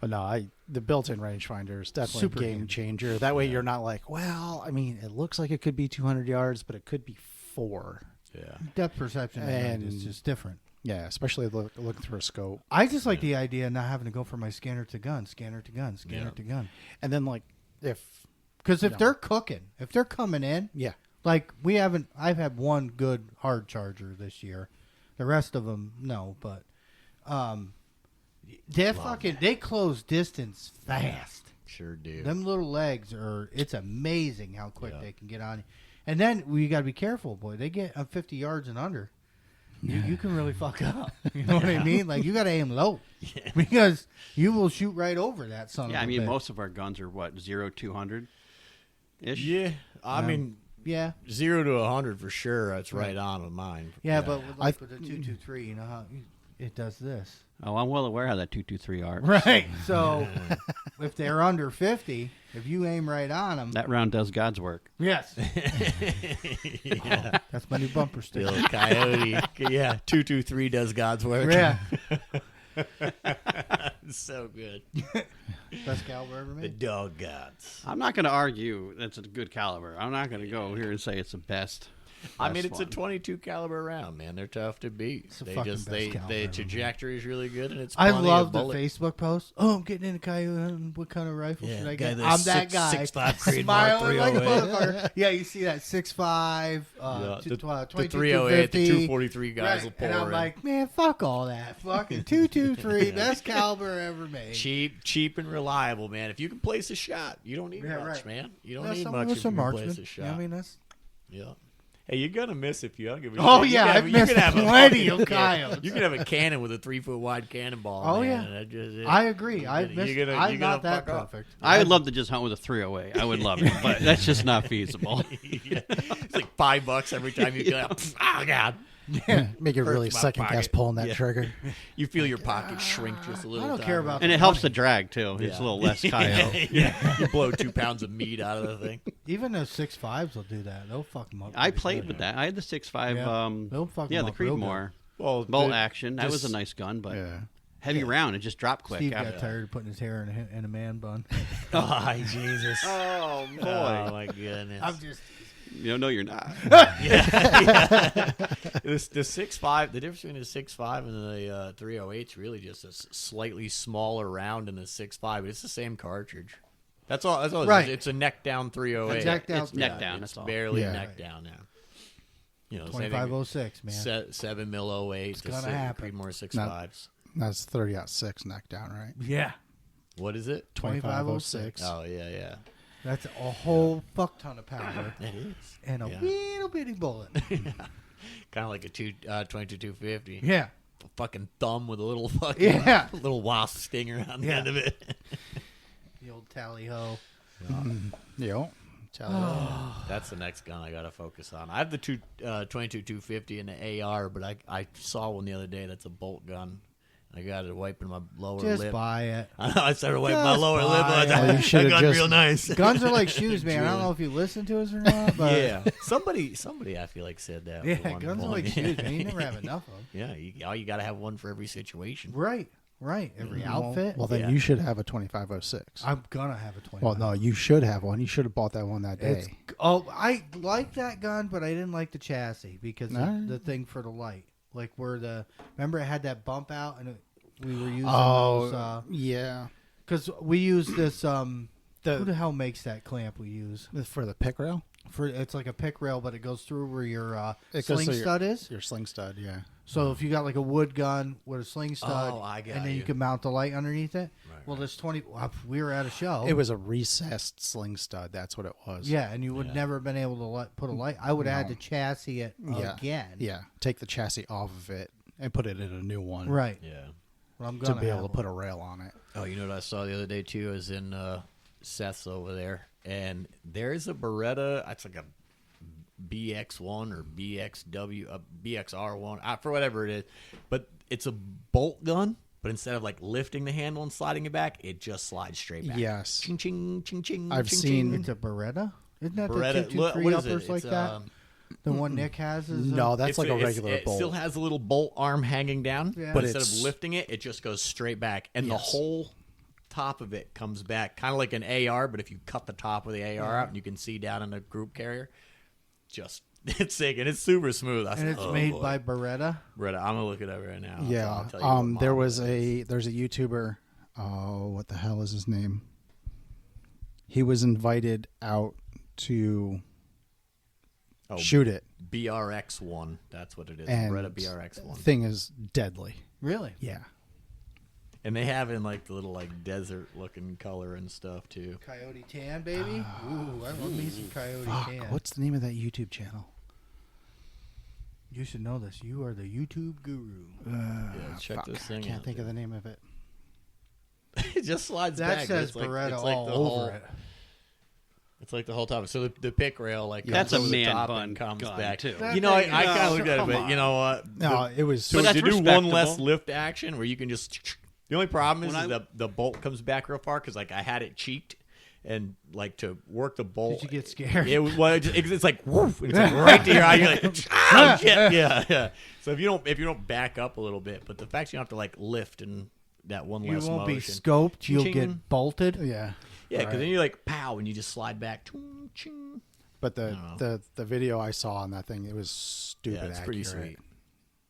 But no, the built-in rangefinder is definitely Super a game handy. changer. That way you're not like, well, I mean, it looks like it could be 200 yards, but it could be 4. Yeah. Depth perception is And- just different. Yeah, especially looking through a scope. I just like the idea of not having to go for my scanner to gun, scanner to gun, scanner Yeah. to gun. And then like Because if No. they're cooking, if they're coming in, yeah, like I've had one good hard charger this year. The rest of them, no, but they close distance fast. Sure do. Them little legs it's amazing how quick Yeah. they can get on you. And then you got to be careful, boy. They get 50 yards and under. You can really fuck up. You know what I mean? Like you got to aim low because you will shoot right over that son Yeah, of I a mean, bitch. most of our guns are what 0-200 ish. Yeah. I mean, Yeah. 0 to 100 for sure. That's right on with mine. Yeah, but with the 223, you know how it does this. Oh, I'm well aware how that 223 are. Right. So if they're under 50, if you aim right on them, That round does God's work. yes, yeah. that's my new bumper sticker. Bill Coyote. Yeah. 223 does God's work. Yeah. It's so good. Best caliber ever The made. dog gods. I'm not going to argue that's a good caliber. I'm not going to go here and say it's the best. I mean, it's one. a 22 caliber round, man. They're tough to beat. It's the They fucking just best caliber the ever trajectory is really good, and it's. I plenty love of the bullet. Facebook post. Oh, I'm getting into coyote hunting. What kind of rifle Yeah, should I guy get? that's I'm that guy. 6.5 Creed Mark Smiling like a 308. motherfucker. Yeah, you see that 6.5, The 22, 308, the 250. 243 guys Right. will pour And I'm in. like, man, fuck all that. Fucking 223, best caliber ever made. Cheap and reliable, man. If you can place a shot, you don't need Yeah, much, right. man. You don't Yeah, need some much with if you some can marksmen. place a shot. Yeah, I mean, that's. Yeah. Hey, you're gonna miss if you don't give a Oh, shit. yeah, I've missed plenty of coyotes. You can have a cannon with a 3-foot wide cannonball. Oh, man, yeah. and that I agree. You're gonna I'm not that fuck up. perfect. I would love to just hunt with a 308. I would love it, but that's just not feasible. It's like $5 every time you get out. Oh God! Make you really Hurts my second guess pocket. pulling that Yeah. trigger. You feel your pocket shrink just a little. I don't time. care about And it helps the drag, too. It's Yeah. a little less coyote. Yeah, you blow 2 pounds of meat out of the thing. Even those 6.5s will do that. They'll fuck them up. I pretty played good. with that. I had the 6.5. Yeah. They'll fuck Yeah, 'em the up real good. Creedmoor. Well, Bolt action. That was a just- nice gun, but Yeah. heavy round. It just dropped quick. Steve after. got tired of putting his hair in a man bun. Oh, Jesus! Oh, boy. Oh my goodness! I'm just. No, you're not. The 6.5, the difference between the 6.5 and the 308 is really just a slightly smaller round in the 6.5, but it's the same cartridge. That's all. That's all. Right. It's a neck down 308. It's neck down. It's neck down, It's that's all. barely Yeah. neck down now. You know, 2506, man. 7 mil 08. It's gonna happen. Creedmoor 6.5s. That's 30-06 neck down, right? Yeah. What is it? 2506. Oh yeah. That's a whole fuck ton of powder It is and a Yeah. little bitty bullet. kind of like a 22-250. Yeah. A fucking thumb with a little fucking Yeah. little wasp stinger on the Yeah. end of it. The old tally ho. Yo. That's the next gun I gotta focus on. I have the 22-250 and the AR, but I saw one the other day that's a bolt gun. I got it wiping my lower Just lip. buy it. I started wiping my Just lower lip. buy I it. thought, Oh, you that should've gun just- real nice. Guns are like shoes, man. I don't know if you listen to us or not, but Yeah, somebody I feel like said that. yeah, at one guns are point. like shoes, man. You never have enough of them. Yeah, you got to have one for every situation. Right. Every outfit. Well, then Yeah. you should have a 2506. I'm gonna have a 20. Well, no, you should have one. You should have bought that one that It's, day. I like that gun, but I didn't like the chassis because No. the thing for the light, like where remember it had that bump out and we were using Oh, those, yeah. because we use this who the hell makes that clamp we use For the pick rail? it's like a pick rail, but it goes through where your It goes sling through your- stud is. Your sling stud, yeah. So if you got like a wood gun with a sling stud, Oh, I got and then you you. can mount the light underneath it. Right, Well, this 20. We were at a show. It was a recessed sling stud. That's what it was. Yeah, and you would Yeah. never have been able to put a light. I would have had to chassis it Yeah. again. Yeah. Take the chassis off of it and put it in a new one. Right. Yeah. Well, I'm To gonna be have able to one. put a rail on it. Oh, you know what I saw the other day too? I was in Seth's over there, and there's a Beretta. It's like a BX1 or BXW, BXR1, for whatever it is, but it's a bolt gun. But instead of like lifting the handle and sliding it back, it just slides straight back. Yes. Ching ching ching ching. I've ching, seen- ching. It's a Beretta. Isn't that Beretta. the Look, 223 what is uppers it? like It's, that? The one Nick has is No, that's like a It's- regular it bolt. still has a little bolt arm hanging down, Yeah. but But instead of it's- lifting it, it just goes straight back, and the Yes. whole top of it comes back, kind of like an AR. But if you cut the top of the AR out, and you can see down in the group carrier, just it's sick and it's super smooth. I and said, it's oh, made boy. by Beretta. Brett. I'm gonna look it up right now. Yeah. I'll tell you what model There it was is. there's a YouTuber. Oh, what the hell is his name? He was invited out to Oh, shoot it. BRX1. That's what it is. And Beretta BRX1. thing is deadly. Really? Yeah. And they have in like the little like desert looking color and stuff too. Coyote tan, baby. Ooh, I love me some coyote Fuck, tan. what's the name of that YouTube channel? You should know this. You are the YouTube guru. Yeah, check Fuck, this I thing can't out, think of dude. the name of it. It just slides That back. says It's like, Beretta it's like all the over whole, it. It's like the whole top. So the pick rail like comes That's a over the man top bun and comes gun, back. too. That You know, I thing kind is- of looked at it, come but you know what? No, it was. So But that's to do one less respectable. lift action where you can just. The only problem is, When the bolt comes back real far because like I had it cheeked, and like to work the bolt. Did you get scared? It was well, it's like woof, it's like right to your eye. You're like, oh shit, yeah. So if you don't back up a little bit, but the fact you don't have to like lift and that one You less won't be motion. scoped. You'll Ching. get bolted. Yeah. Yeah, because Right. then you like pow, and you just slide back. Ching, ching. But the video I saw on that thing, it was stupid Yeah, it's accurate. pretty sweet.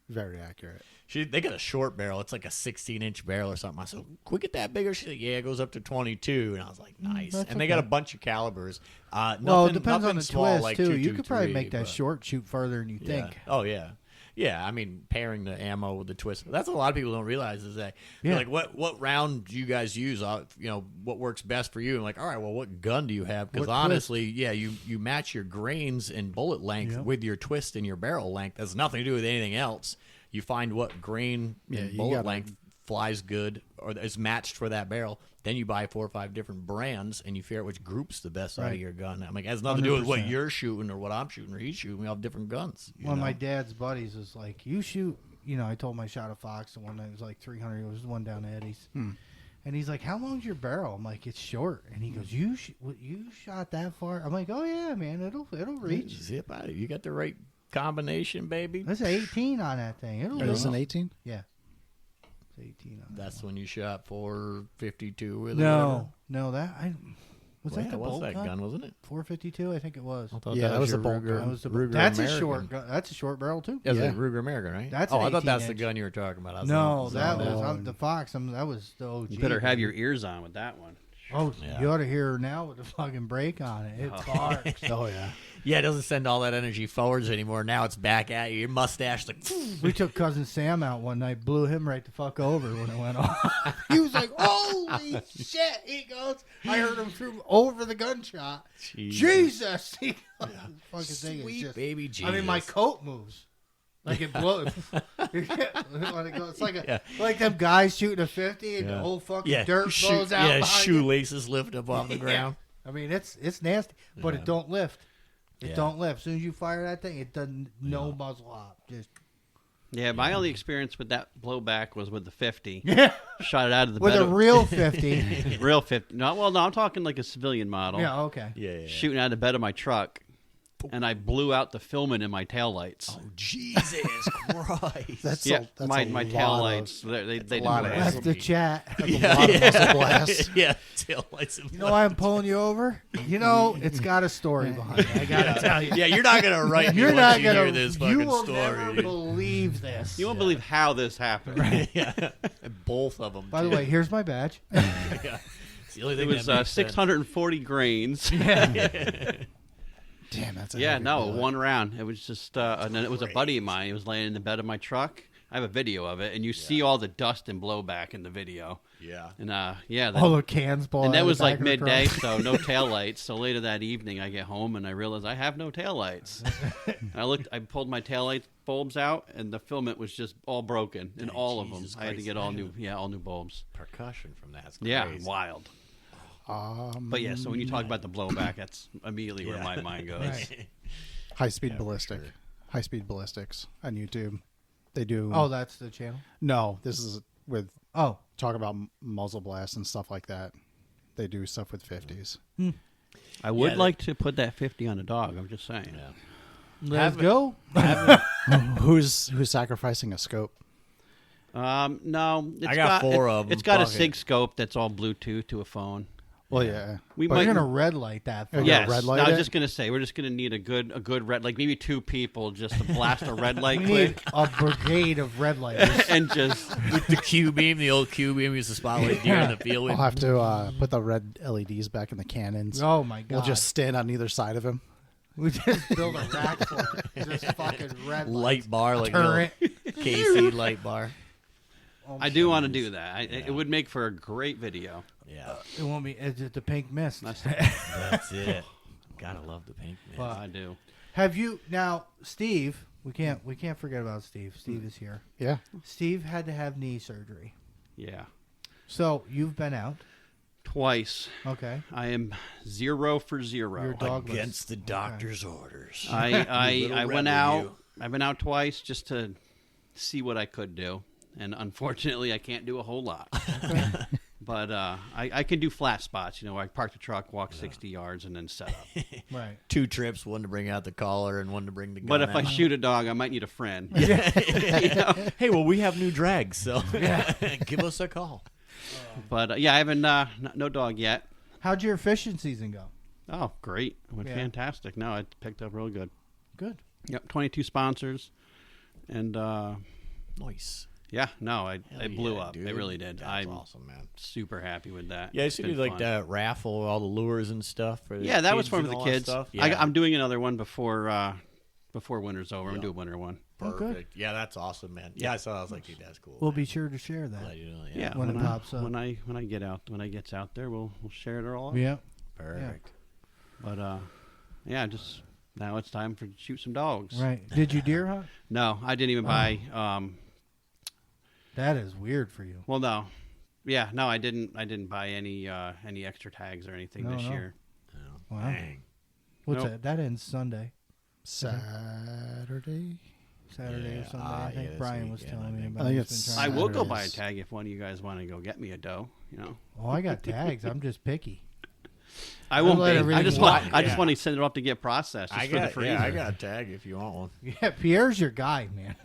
Very accurate. They got a short barrel. It's like a 16-inch barrel or something. I said, "Can we get that bigger?" She's like, "Yeah, it goes up to 22." And I was like, "Nice." that's And they got a okay. bunch of calibers. Nothing, Well, it depends on nothing the small, twist like too. You 223, could probably make that but- short shoot further than you Yeah. think. Oh yeah, yeah. I mean, pairing the ammo with the twist. That's what a lot of people don't realize is that. Yeah. Like, what round do you guys use? What works best for you? And like, all right, well, what gun do you have? Because What honestly, yeah, you match your grains and bullet length Yep. with your twist and your barrel length. That's nothing to do with anything else. You find what grain and you bullet gotta- length flies good or is matched for that barrel. Then you buy 4 or 5 different brands and you figure out which group's the best out of Right. your gun. I'm like, it has nothing to do with what 100%. you're shooting or what I'm shooting or he's shooting. We all have different guns. you One of know? my dad's buddies was like, "You shoot." I told him I shot a fox, the one that was like 300. It was the one down at Eddie's. And he's like, "How long's your barrel?" I'm like, "It's short." And he goes, "You shot that far?" I'm like, "Oh yeah, man, it'll reach." Zip out of it. You got the right combination, baby. There's 18 on that thing. It'll It was reach. an 18? Yeah, it's 18 on. That's when you shot 452 with No, that I was Well, that the what's bolt that gun, wasn't it? 452, I think it was. I thought Yeah, that was your the bolt Ruger, gun. That was the Ruger that's American. a short gun. That's a short barrel too. Yeah, Yeah. the Ruger American, right? That's I an thought that's the 18-inch. gun you were talking about. I was No, like, that no. was the Fox. That was the OG. You better have your ears on with that one. Oh, Yeah. you ought to hear her now with the fucking brake on it. It barks. Oh, yeah. Yeah, it doesn't send all that energy forwards anymore. Now it's back at you. Your mustache like. We took cousin Sam out one night, blew him right the fuck over when it went off. He was like, "Holy shit!" He goes, "I heard him through over the gunshot." Jesus, he goes, fucking thing is Sweet just. baby Jesus. I mean, my coat moves. Like it blows. It's like them guys shooting a 50 and the whole fucking dirt blows out. Yeah, behind you. shoelaces lift up off the ground. I mean, it's nasty, but Yeah. it don't lift. It Yeah. don't lift. As soon as you fire that thing, it doesn't. No muzzle hop. Just Yeah, my only experience with that blowback was with the 50. yeah, Shot it out of the with bed. a real 50. real 50. No, I'm talking like a civilian model. Yeah. Okay. Yeah. Shooting out of the bed of my truck, and I blew out the filament in my taillights. Oh, Jesus Christ. That's yeah, that's my a taillights. lot They a didn't lot of last. That's the chat. of muzzle blast. Yeah, taillights. You know why I'm pulling you over? It's got a story behind it. I gotta tell you. Yeah, you're not gonna write me You're once not you gonna. hear this fucking You will story. never dude. believe this. You won't believe how this happened. Yeah, both of them. By the way, here's my badge. yeah. It's the only It thing was that makes sense. 640 grains. Damn, that's a Yeah, heavy no, bullet. one round. It was just, and then it was a buddy of mine. He was laying in the bed of my truck. I have a video of it, and you see all the dust and blowback in the video. Yeah. And yeah, All the cans blow. and out that of was the like back of the midday, truck. so no taillights. So later that evening, I get home and I realize I have no taillights. I pulled my taillight bulbs out, and the filament was just all broken in all of them. Jesus I had to Christ, get all man. new bulbs. Percussion from that's Yeah, crazy. wild. But yeah, so when you talk about the blowback, that's immediately where my mind goes. Right. High-speed Yeah, for ballistic. sure. High-speed ballistics on YouTube. They do. Oh, that's the channel. No, this is with Oh, talk about muzzle blasts and stuff like that. They do stuff with 50s. I would Yeah, like to put that 50 on a dog. I'm just saying. Yeah. let's go. Who's sacrificing a scope? No, it's I got 4 of 'em. It's got a Fuck it. SIG scope that's all Bluetooth to a phone. Well, yeah. We But might- We're gonna red light that. Are fucker. you gonna Yes, red no, light I was it? just gonna say we're just gonna need a good red, like maybe 2 people just to blast a red light We need quick a brigade of red lighters. and just With the Q beam, the old Q beam used to spotlight deer in the field. I'll have to put the red LEDs back in the cannons. Oh my god! We'll just stand on either side of him. we just build a rack for it. Just fucking red light bar, like turret. KC light bar. Oh, I do want to do that. It would make for a great video. Yeah, It won't be. It's the pink mist. that's it. Gotta love the pink man. But I do. have you now, Steve? We can't forget about Steve. Steve is here. Yeah. Steve had to have knee surgery. Yeah, So you've been out. twice. Okay. I am 0 for 0. Your dog was- Against the doctor's orders. I little went rebel, out. you. I've been out twice just to see what I could do, and unfortunately, I can't do a whole lot. But I can do flat spots. I park the truck, walk 60 yards, and then set up. Right. 2 trips, one to bring out the collar and one to bring the gun But if I out. shoot a dog, I might need a friend. Hey, well, we have new drags, so give us a call. But I haven't no dog yet. How'd your fishing season go? Oh, great! It went Yeah. fantastic. No, it picked up real good. Good. Yep, 22 sponsors, and Nice. yeah, no, it Hell blew yeah, up. dude. It really did. That's I'm awesome, man. super happy with that. Yeah, I It's see been you like fun. that raffle, all the lures and stuff. For the Yeah, that was kids fun and with the all that kids. Stuff. Yeah. I'm doing another one before winter's over. I'm Yeah. gonna do a winter one. Oh, good. Perfect. Yeah, that's awesome, man. Yeah, I saw. I was like, dude, that's cool. We'll man. be sure to share that. Glad you know, Yeah, When it pops up. when I gets out there, we'll share it all. Yeah. Perfect. But yeah, just now it's time for shoot some dogs. Right. Did you deer hunt? No, I didn't even buy. That is weird for you. Well, no, yeah, no, I didn't buy any extra tags or anything No, this no. year. Oh, Wow. dang. What's Nope. that? That ends Sunday. Saturday. Saturday or Yeah, Sunday. I yeah, think this Brian was weekend, telling I me think. about. I think He's been it's- I trying will to- go buy a Saturdays. tag if one of you guys want to go get me a doe. Oh, I got tags. I'm just picky. I won't let be. everything I just walk. want. I just want to send it off to get processed. Just I for the got, freezer. yeah, I got a tag if you want one. Yeah, Pierre's your guy, man.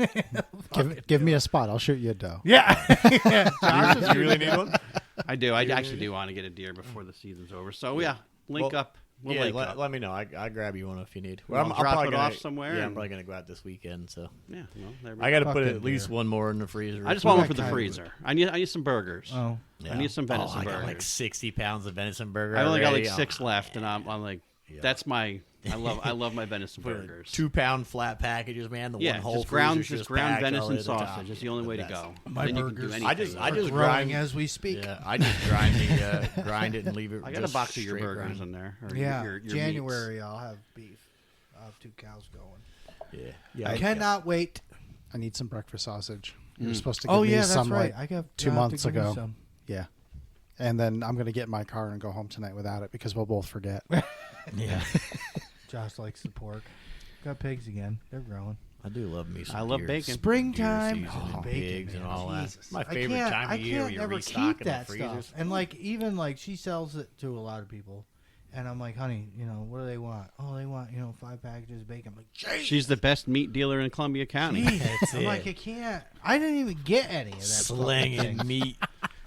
Give me a spot. I'll shoot you a doe. yeah. Josh is you really need one? I do. I actually do want to get a deer before the season's over. So yeah, link Well, up. We'll yeah, link up. let me know. I'll grab you one if you need. Well, I'm drop probably it gonna, off somewhere Yeah, I'm and- probably gonna go out this weekend. So Yeah, well, there we I got to Fuck put that at least deer. one more in the freezer. I just We want one got for the coyotes. freezer. I need some burgers. Oh. Yeah. I need some venison I got like burgers. 60 pounds of venison burger. I only got like already. 6 left, and I'm like, Yeah. that's my. I love my venison Put burgers. 2-pound flat packages, man. The Yeah, one whole just ground freezer's ground packed all the venison way to the top. sausage. It's the only way to best. go. My then you can do burgers. anything. I just growing grind as we speak. Yeah, I just grind it and leave it. I got a just box of your straight burgers grind. in there. Or Yeah. your meats. January, I'll have beef. I'll have 2 cows going. Yeah, I cannot wait. I need some breakfast sausage. You were supposed to give Oh me yeah, that's some right. like I got 2 I'll have to months give you ago. some. Yeah. And then I'm going to get in my car and go home tonight without it because we'll both forget. Yeah. Josh likes the pork. Got pigs again. They're growing. I do love me some I love deer. bacon. Springtime. Deer season and bacon, pigs and man. all that. Jesus. My I favorite can't- time of I year where can't you're never restocking keep that the freezers. stuff. And like even like she sells it to a lot of people, and I'm like, honey, what do they want? Oh, they want 5 packages of bacon. I'm like, jeez. She's the best meat dealer in Columbia County. Jeez. I'm it. like, I can't. I didn't even get any of that. Slinging meat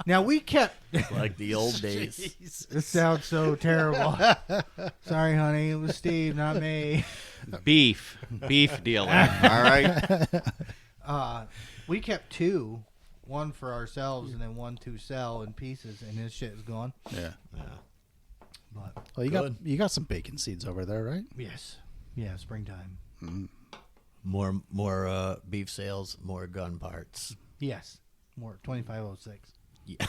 Now we kept. like the old days. This sounds so terrible. Sorry, honey. It was Steve, not me. beef dealer. All right. We kept 2, one for ourselves and then one to sell in pieces, and this shit is gone. Yeah. Yeah. But Well, Good. you got some bacon seeds over there, right? yes, yeah, springtime. More beef sales, more gun parts. Yes, more 2506. Yeah.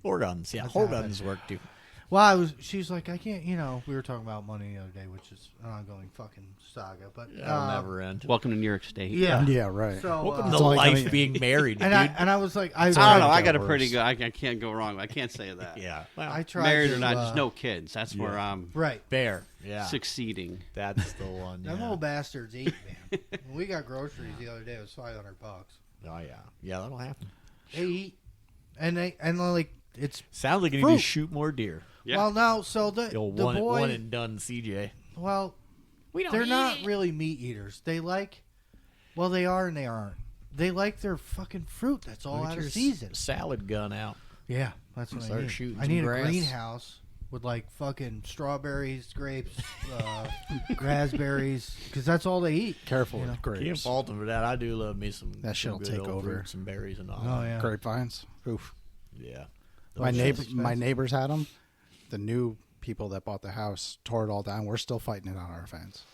Or guns. Yeah, That's whole happened. guns work too. Well, she's like, I can't. We were talking about money the other day, which is an ongoing fucking saga. But That'll never end. Welcome to New York State. Yeah, Yeah, right. So Welcome to It's only life coming- being married, dude. and I was like, I I don't know. I got got a worse. pretty good. I can't go wrong. I can't say that. yeah. Well, I tried Married to, or not, just no kids. That's where I'm Right, fair. Yeah. succeeding. That's the one. them Yeah. little bastards eat, man. When we got groceries the other day, it was $500. Oh yeah. Yeah, that'll happen. They eat, and like it's Sounds like you need Fruit. to shoot more deer. Yeah. well no. So the The old the one, boy, one and done, CJ. well, We don't they're not really meat eaters. They like, well, they are and they aren't. They like their fucking fruit. That's all out of season. Salad gun out. Yeah, that's what Start I need. shooting I some need grass. a greenhouse with like fucking strawberries, grapes, raspberries, because that's all they eat. Careful You know. with Can't grapes. fault them for that. I do love me some. That shit'll some good take old over. fruits and berries and all. Oh yeah. Grapevines. Oof. Yeah. My shit's neighbor, expensive. my neighbors had them. The new people that bought the house tore it all down. We're still fighting it on our fence.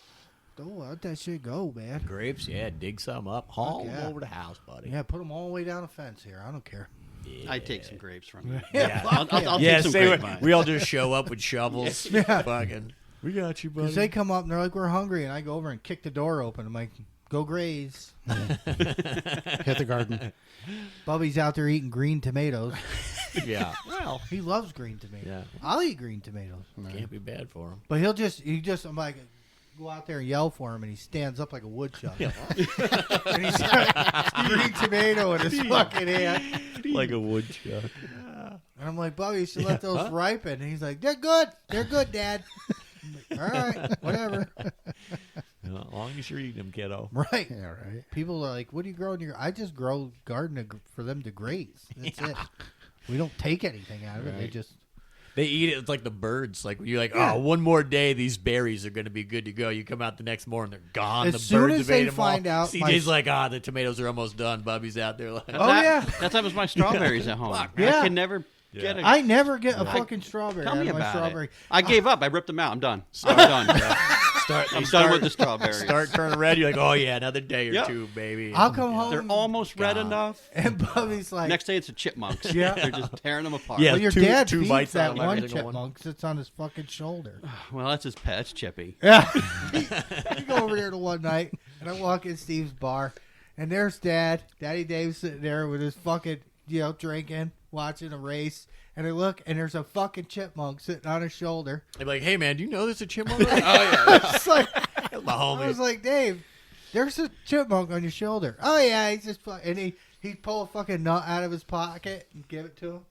Oh, let that shit go, man. Grapes, yeah. Dig some up. Haul yeah. them over the house, buddy. Yeah, put them all the way down the fence here. I don't care. Yeah. I take some grapes from you. Yeah. I'll Yeah, take some say grapevines. we all just show up with shovels. Fucking. We got you, buddy. Because they come up and they're like, we're hungry. And I go over and kick the door open. I'm like, go graze. Hit the garden. Bubby's out there eating green tomatoes. Yeah. Well, He loves green tomatoes. yeah. I'll eat green tomatoes. Can't be bad for him. But I'm like, go out there and yell for him, and he stands up like a woodchuck. And he's got green tomato in his fucking hand. Like a woodchuck. And I'm like, Bubby, you should let those ripen. And he's like, they're good. They're good, Dad. I'm like, all right, whatever. As long as you're eating them, kiddo. Right. Yeah, right. People are like, what do you grow in your... I just grow garden for them to graze. That's it. We don't take anything out of it. They just... They eat it. It's like the birds. Like when you're like, oh, one more day, these berries are going to be good to go. You come out the next morning, they're gone. As the soon birds as have they ate them find all. out CJ's like, the tomatoes are almost done. Bubby's out there like, That's how was my strawberries at home. Yeah. I can never get a... I never get a fucking strawberry Tell out me of my about strawberry. it. I gave up. I ripped them out. I'm done. I'm done. I'm done with the strawberries. Start turning red. You're like, oh yeah, another day or Yep. two, baby. I'll come home. They're almost red enough. And Bubby's like... Next day, it's the chipmunks. Yeah. They're just tearing them apart. Yeah. well, your two- dad two feeds bites out that of one every single chipmunk sits on his fucking shoulder. Well, that's his pet. It's Chippy. Yeah. You go over there to one night, and I walk in Steve's bar, and there's Daddy Dave sitting there with his fucking, drinking, watching a race. And I look, and there's a fucking chipmunk sitting on his shoulder. They're like, hey man, do you know there's a chipmunk? Oh I was like, my I was homie. like, Dave, there's a chipmunk on your shoulder. Oh yeah, he's just and he'd pull a fucking nut out of his pocket and give it to him.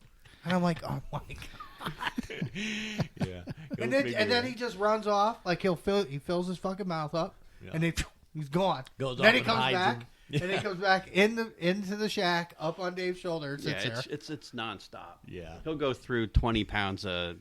And I'm like, oh my god. Yeah. And then he just runs off, like he fills his fucking mouth up, and then he's gone. Goes then off he and comes hides back, him. and he comes back into the shack, up on Dave's shoulder, and Yeah, sits there. it's nonstop. Yeah. He'll go through 20 pounds of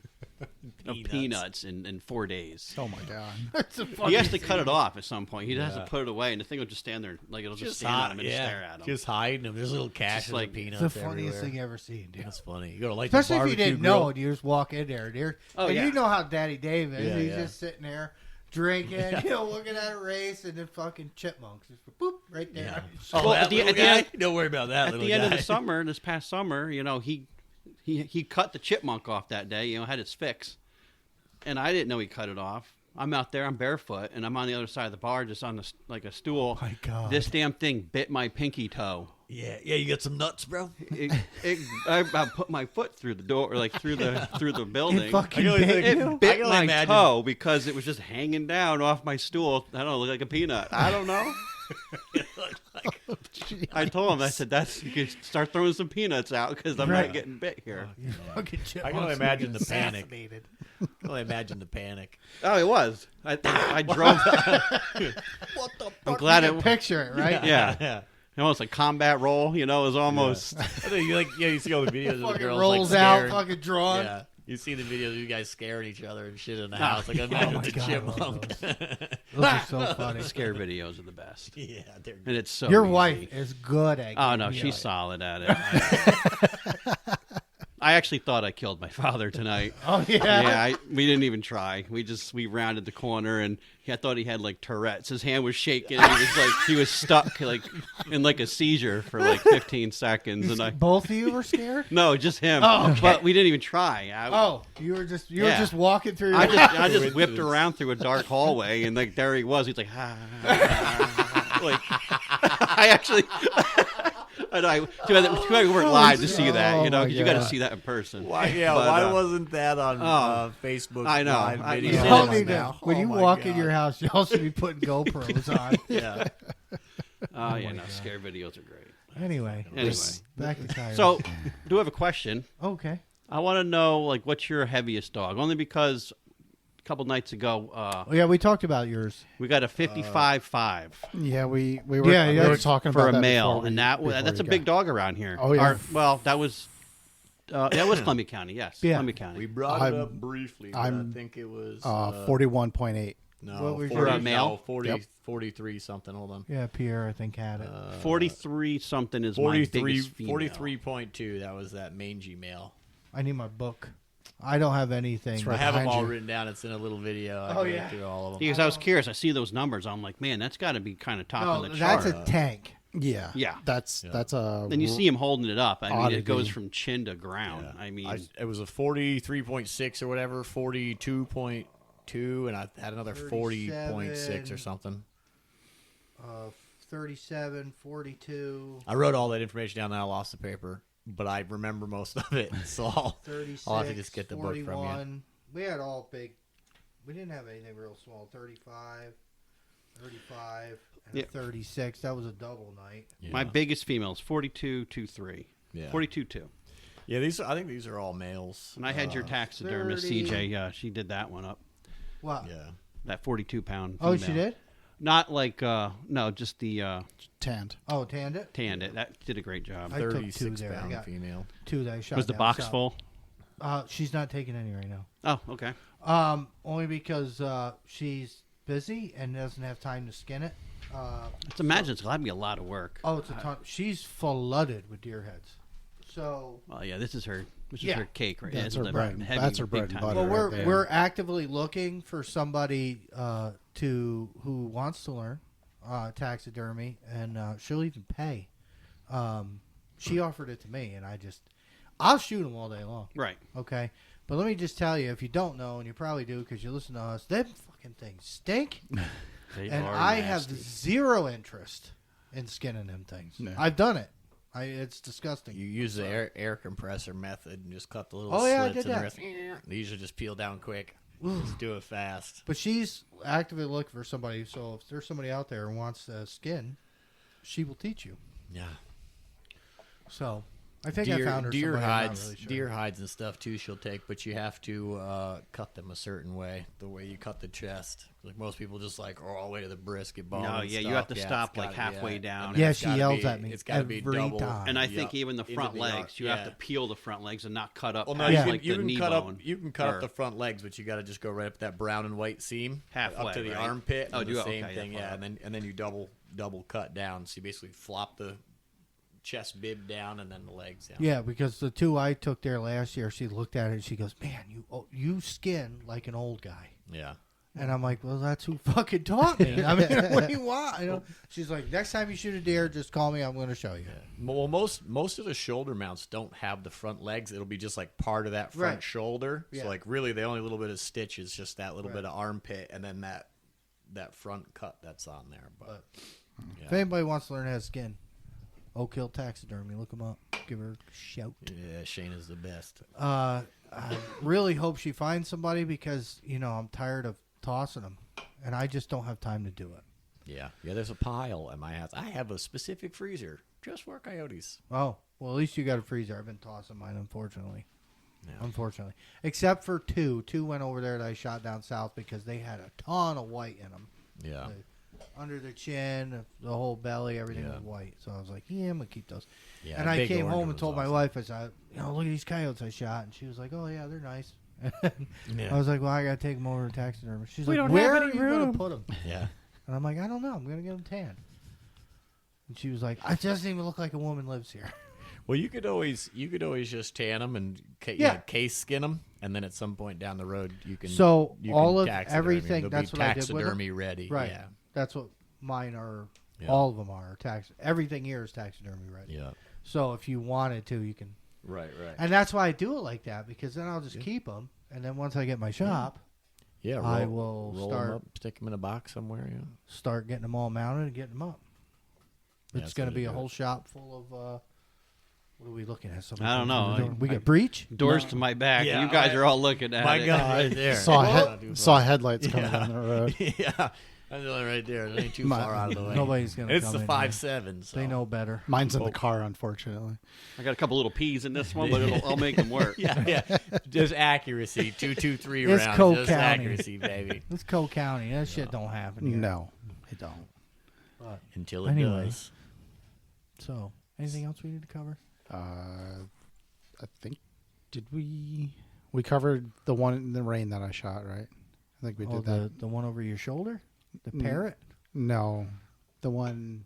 Peanuts. peanuts in 4 days. Oh my god. It's a He fucking has to cut it off at some point. He has to Yeah. put it away, and the thing will just stand there, like it'll just stand hide- on him and stare at him. Just hiding them. There's little caches like- of peanuts It's the funniest everywhere. thing you ever seen, dude. That's funny. You go to like Especially the if you barbecue didn't know grill. it, you just walk in there, dude. Oh, and yeah. you know how Daddy Dave is. Yeah, He's yeah. just sitting there drinking, looking at a race, and then fucking chipmunks just boop right there. Yeah. Well, Oh, at that the- little at the guy? end- Don't worry about that At little the end guy. of the summer, this past summer, he cut the chipmunk off that day. Had its fix, and I didn't know he cut it off. I'm out there, I'm barefoot, and I'm on the other side of the bar, just on like a stool. Oh my God. This damn thing bit my pinky toe. Yeah, you got some nuts, bro. I put my foot through the door, or like through the building. It fucking I can only bit think- you? I Bit can only my imagine- toe because it was just hanging down off my stool. I don't know, look like a peanut. I don't know. I told him, I said, you can start throwing some peanuts out because I'm Right. not getting bit here. You fucking I chipmunks can only would imagine be the panic. assassinated. I can only imagine the panic. Oh, it was. I drove. What the I'm glad You can it. picture it, right? Yeah. Almost a combat roll, it was almost. I think you see all the videos of the Fucking girls rolls like out, scaring. fucking drawn. Yeah, you see the videos of you guys scaring each other and shit in the house. Like imagine my the God, I love chipmunk. Those are so funny. Scare videos are the best, Yeah, they're and it's so. Your easy. wife is good at Oh getting no, me she's out. solid at it. I actually thought I killed my father tonight. Oh, yeah? Yeah, we didn't even try. We rounded the corner, and I thought he had like Tourette's. His hand was shaking. And he was stuck like in like a seizure for like 15 seconds, and I. Both of you were scared? No, just him. Oh, okay. But we didn't even try. You were just Yeah. walking through your I just whipped around through a dark hallway, and like there he was. He's like, like I actually. I know. Too bad we weren't live to see that. Oh, Because my you got to God. see that in person. Why But, wasn't that on Facebook? I know. Live I- video you Y'all said it need to, now? when Oh you my walk in God. your house, y'all should be putting GoPros on. Yeah. Oh yeah, no, scare videos are great. Anyway, Anyway, back to Coyotes. so do have a question. Okay. I want to know what's your heaviest dog? Only because a couple nights ago Oh, yeah, we talked about yours. we got a 55.5 Yeah, we were, Yeah, we yeah. were talking for about a that male, before we- and before that's we a big got- dog around here. Oh, yeah. Well, that was Columbia County. Yes, Yeah. Columbia County. We brought it up briefly, but I think it was 41.8. no, What was 40, your- For a male? no, 40, Yep. 43 something. Hold on. Yeah, Pierre, I think, had it. 43 something is my 43, biggest female. 43.2. That was that mangy male. I need my book. I don't have anything. That's I right. have them behind all you. written down. It's in a little video. I Oh, read yeah. through all of them. Because I was curious. I see those numbers. I'm like, man, that's got to be kind of top on No, the that's chart. a tank. Yeah, Yeah. That's a. And you see him holding it up. I mean, Oddity. it goes from chin to ground. Yeah. I mean, it was a 43.6 or whatever, 42.2, and I had another 40.6 or something. 37, 42, I wrote all that information down and I lost the paper, but I remember most of it. So I'll 36, have to just get the book from you. 41. We had all big. We didn't have anything real small. 35, and Yeah. a 36. That was a double night. Yeah. my biggest female is 42.23. Yeah. 42.2. Yeah, I think these are all males. And I had your taxidermist, 30. CJ. She did that one up. What? Yeah. That 42-pound. Oh, she did? Not like no, just the Tanned. Oh, tanned it? tanned it. That did a great job. I took two 36 there. I pound got female. 2 that I shot Was the down box south. full? She's not taking any right now. Oh, okay. Only because she's busy and doesn't have time to skin it. Let's imagine it's got to be a lot of work. Oh, it's a ton. She's flooded with deer heads. So. Well, yeah, this is her. This is Yeah. her cake, right? That's Yeah, her the bread. heavy, That's her big bread and time. butter. Well, right there. we're actively looking for somebody who wants to learn taxidermy, and she'll even pay. She offered it to me, and I'll shoot them all day long. Right. Okay, but let me just tell you, if you don't know, and you probably do because you listen to us, them fucking things stink, They and are I have nasty. zero interest in skinning them things. No. I've done it. It's disgusting. You use the air compressor method and just cut the little Oh, yeah, I slits did and the that. rest. They usually just peel down quick. Just do it fast. But she's actively looking for somebody. So if there's somebody out there who wants to skin, she will teach you. Yeah. So I think I found her deer somebody, I'm not hides, really sure. deer hides and stuff too. She'll take, but you have to cut them a certain way. The way you cut the chest, like most people, just like all the way to the brisket bone. No, and yeah, you stuff. have to Yeah, stop it's like gotta- halfway yeah. down. And then Yeah, it's she gotta yells be- at me It's got to be every double. time. And I think Yep. even the Into front the legs, arm. you have Yeah. to peel the front legs and not cut up Well, no, past you Yeah. can, like you the can knee cut bone. up. You can cut Or- up the front legs, but you got to just go right up that brown and white seam, Halfway, up to the right? armpit. Oh, and do the it? same Okay, thing, yeah, yeah. And then you double cut down. So you basically flop the chest bib down and then the legs down. Yeah, because the 2 I took there last year, she looked at it and she goes, "Man, you skin like an old guy." Yeah. And I'm like, "Well, that's who fucking taught me." I mean, what do you want? You know? She's like, "Next time you shoot a deer, just call me. I'm going to show you." Well, most of the shoulder mounts don't have the front legs. It'll be just like part of that front Right. shoulder. Yeah. So like really, the only little bit of stitch is just that little Right. bit of armpit, and then that front cut that's on there. But If anybody wants to learn how to skin, Oak Hill Taxidermy, look them up. Give her a shout. yeah, Shane is the best. I really hope she finds somebody because I'm tired of tossing them, and I just don't have time to do it. Yeah. There's a pile at my house. I have a specific freezer just for coyotes. Oh, well, at least you got a freezer. I've been tossing mine, unfortunately. Yeah. Unfortunately. Except for two. Two went over there that I shot down south because they had a ton of white in them. Yeah. Under the chin, the whole belly, everything Yeah. was white. So I was like, yeah, I'm going to keep those. Yeah. And I big came orange home one and was told my awesome. wife, I said, look at these coyotes I shot. And she was like, oh, yeah, they're nice. Yeah. I was like, well, I got to take them over to taxidermy. She's We like, don't where have are any you going room. to put them? Yeah. And I'm like, I don't know. I'm going to get them tan. And she was like, it doesn't even look like a woman lives here. Well, you could always just tan them and case skin them, and then at some point down the road you can. So you all can of taxidermy 'em. everything, They'll that's be what I did with 'em. taxidermy ready. Right. Yeah. That's what mine are. Yeah. All of them are everything here is taxidermy ready. Yeah. So if you wanted to, you can. Right. And that's why I do it like that because then I'll just keep them, and then once I get my shop, Yeah. I will roll start- 'em up, stick them in a box somewhere. Yeah. start getting them all mounted and getting them up. Yeah, It's that's going to what be it a is. whole shop full of. What are we looking at? Something I don't know. We got breach. Doors to my back. Yeah, you guys I- are all looking at My it. God, right there. Saw headlights coming down the road. Yeah. That's the one right there. It ain't too far out of the way. Nobody's going to. It's the 5.7. So. They know better. Mine's in the car, unfortunately. I got a couple little peas in this one, but I'll make them work. Yeah. Just accuracy. 223 It's rounds. Cole Just County. accuracy, baby. It's Cole County. That shit don't happen here. No, I don't. But, Until it Anyway. does. so, anything else we need to cover? I think did we covered the one in the rain that I shot, right? I think we did that. The one over your shoulder? The Mm. parrot? No, the one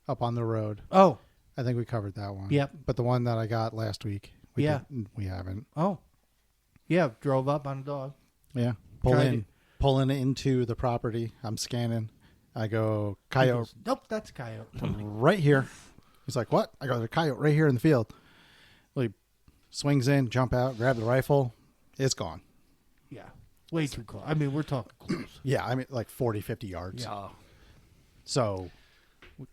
up on the road. Oh, I think we covered that one. Yep. But the one that I got last week, we haven't. oh. Yeah, drove up on a dog. Yeah. Pulling into the property. I'm scanning. I go, He coyote goes, nope, that's a coyote. right here. He's like, what? I go, there's a coyote right here in the field. Well, he swings in, jump out, grab the rifle. It's gone. Yeah, way too close. I mean, we're talking close. Yeah, I mean, like 40, 50 yards. Yeah. So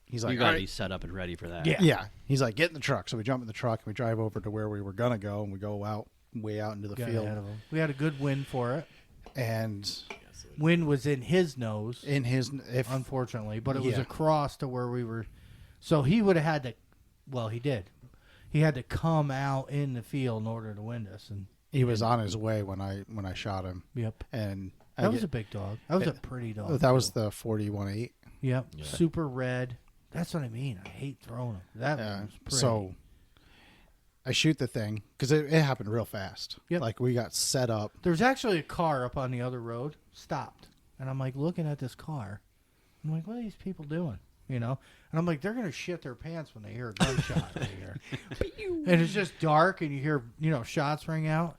he's like, You all got to right. be set up and ready for that. Yeah. Yeah. He's like, get in the truck. So we jump in the truck and we drive over to where we were going to go, and we go way out into the Got field. ahead of him. We had a good wind for it. And Wind was in his nose, in his, unfortunately, but it was Yeah. across to where we were. So he would have had to. Well, he did. he had to come out in the field in order to wind us. And He was on his way when I shot him. yep, And that was a big dog. That was a pretty dog. that was too. the 41.8. Yep, Yeah. super red. That's what I mean. I hate throwing them. That was pretty. So I shoot the thing because it happened real fast. Yep. Like we got set up. There's actually a car up on the other road, stopped. And I'm like looking at this car. I'm like, what are these people doing? You know? And I'm like, they're going to shit their pants when they hear a gunshot right here. And it's just dark and you hear, shots ring out.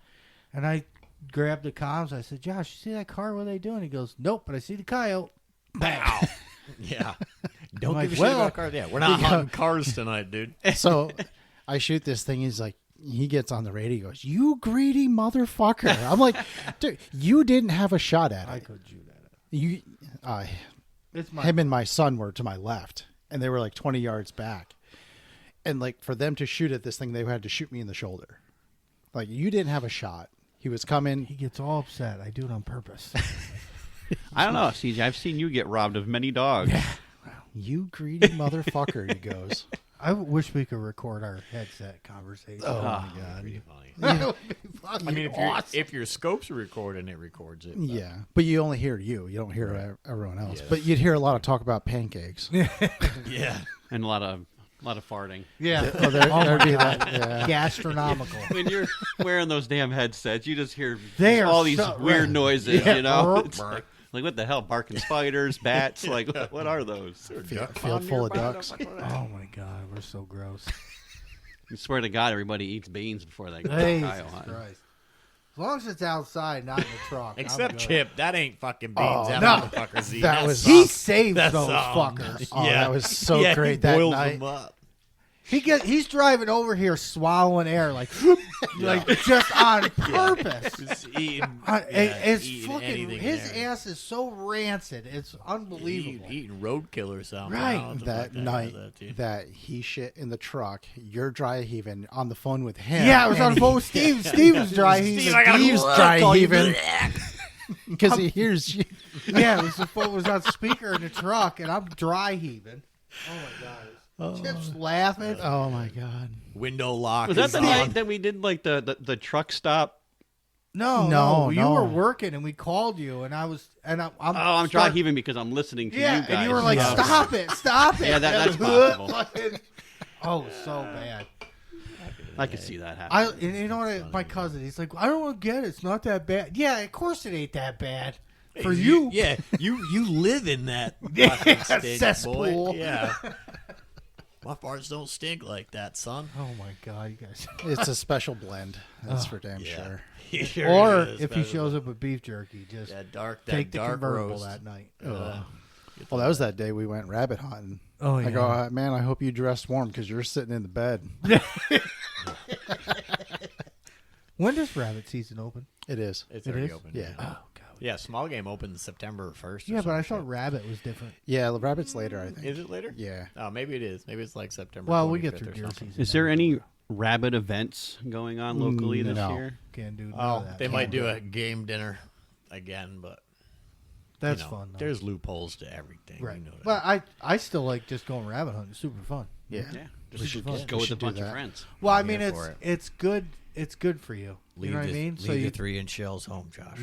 And I grabbed the comms. I said, Josh, you see that car? What are they doing? He goes, nope, but I see the coyote. Bam. Yeah. Don't I'm give like, a shit well, about cars. Yeah, we're not hunting cars tonight, dude. So I shoot this thing. He's like, he gets on the radio. He goes, "You greedy motherfucker!" I'm like, "Dude, you didn't have a shot at I it. could shoot at it. You, It's my him and my son were to my left, and they were like 20 yards back. And like for them to shoot at this thing, they had to shoot me in the shoulder. Like you didn't have a shot. He was coming. He gets all upset. I do it on purpose. I don't know, CJ. I've seen you get robbed of many dogs. You greedy motherfucker, he goes. I wish we could record our headset conversation. Oh, Ah. my God. Pretty funny. That would be fucking I mean, awesome. if your scope's recording, it records it. but- Yeah, but you only hear you. You don't hear everyone else. Yeah, but you'd hear a lot of talk about pancakes. Yeah. And a lot of farting. Yeah. Oh, there'd be God. that. Yeah. Gastronomical. When you're wearing those damn headsets, you just hear They are all these so- weird right. noises, Yeah. you know? Burp, It's like, what the hell? Barking spiders, bats? Like, what are those? Field full of ducks. Oh my God, we're so gross. I swear to God, everybody eats beans before they go Jesus coyote hunting. Christ. As long as it's outside, not in the truck. I'm Except good. Chip, that ain't fucking beans. Oh, that no. motherfucker's eating. That That was- sucks. He saved That's those awesome. fuckers. Oh, that was so Yeah, great he that boils night. them up. He's driving over here swallowing air like just on purpose. Just eating. It's eating fucking anything his there. ass is so rancid. It's unbelievable. Eating roadkill or something. Right. I don't know, That something like night that too. that he shit in the truck, you're dry heaving on the phone with him. Yeah, I was on and the phone with Steve. Steve was dry heaving. I gotta Steve's look, dry call you heaving back. because he hears you. Yeah, the phone was on speaker in the truck, and I'm dry heaving. Oh my God. Chip's laughing. Oh my God. Window lock. Was that is the on. night that we did like the truck stop? No, you no. were working, and we called you, and I'm I'm dry heaving because I'm listening to Yeah, you guys. and you were like, So- "Stop it, stop it!" Yeah, that's possible. Oh, so bad. I could see that I happen. and you know what? My cousin, he's like, "I don't want to get it. It's not that bad." Yeah, of course it ain't that bad for you. Yeah, you live in that Yeah, fucking stink, cesspool. boy. Yeah. My farts don't stink like that, son. Oh my God, you guys. It's a special blend. That's for damn Yeah. sure. He sure Or is, if he but- shows up with beef jerky, just that dark take the dark convertible roast. that night. Well, that was that day we went rabbit hunting. Oh I go, man, I hope you dressed warm because you're sitting in the bed. When does rabbit season open? It is. It's It already is? open. Yeah. Oh God. Yeah, small game opens September 1st. Yeah, but I thought rabbit was different. Yeah, the rabbit's later, I think. Is it later? Yeah. Oh, maybe it is. Maybe it's like September. Well, we 25th get through or deer something. season. Is there any rabbit events going on locally this No. year? Can't do none Oh, of that. they might Can't do a game dinner again, but That's you know, fun. Though. There's loopholes to everything. right. You know that. But I still like just going rabbit hunting. It's super fun. Yeah. Yeah, We just, should- just go we with a should do bunch of that. friends. Well, I I'm mean, here it's for it. it's good. It's good for you. You know what I mean? Leave your 3-inch shells home, Josh.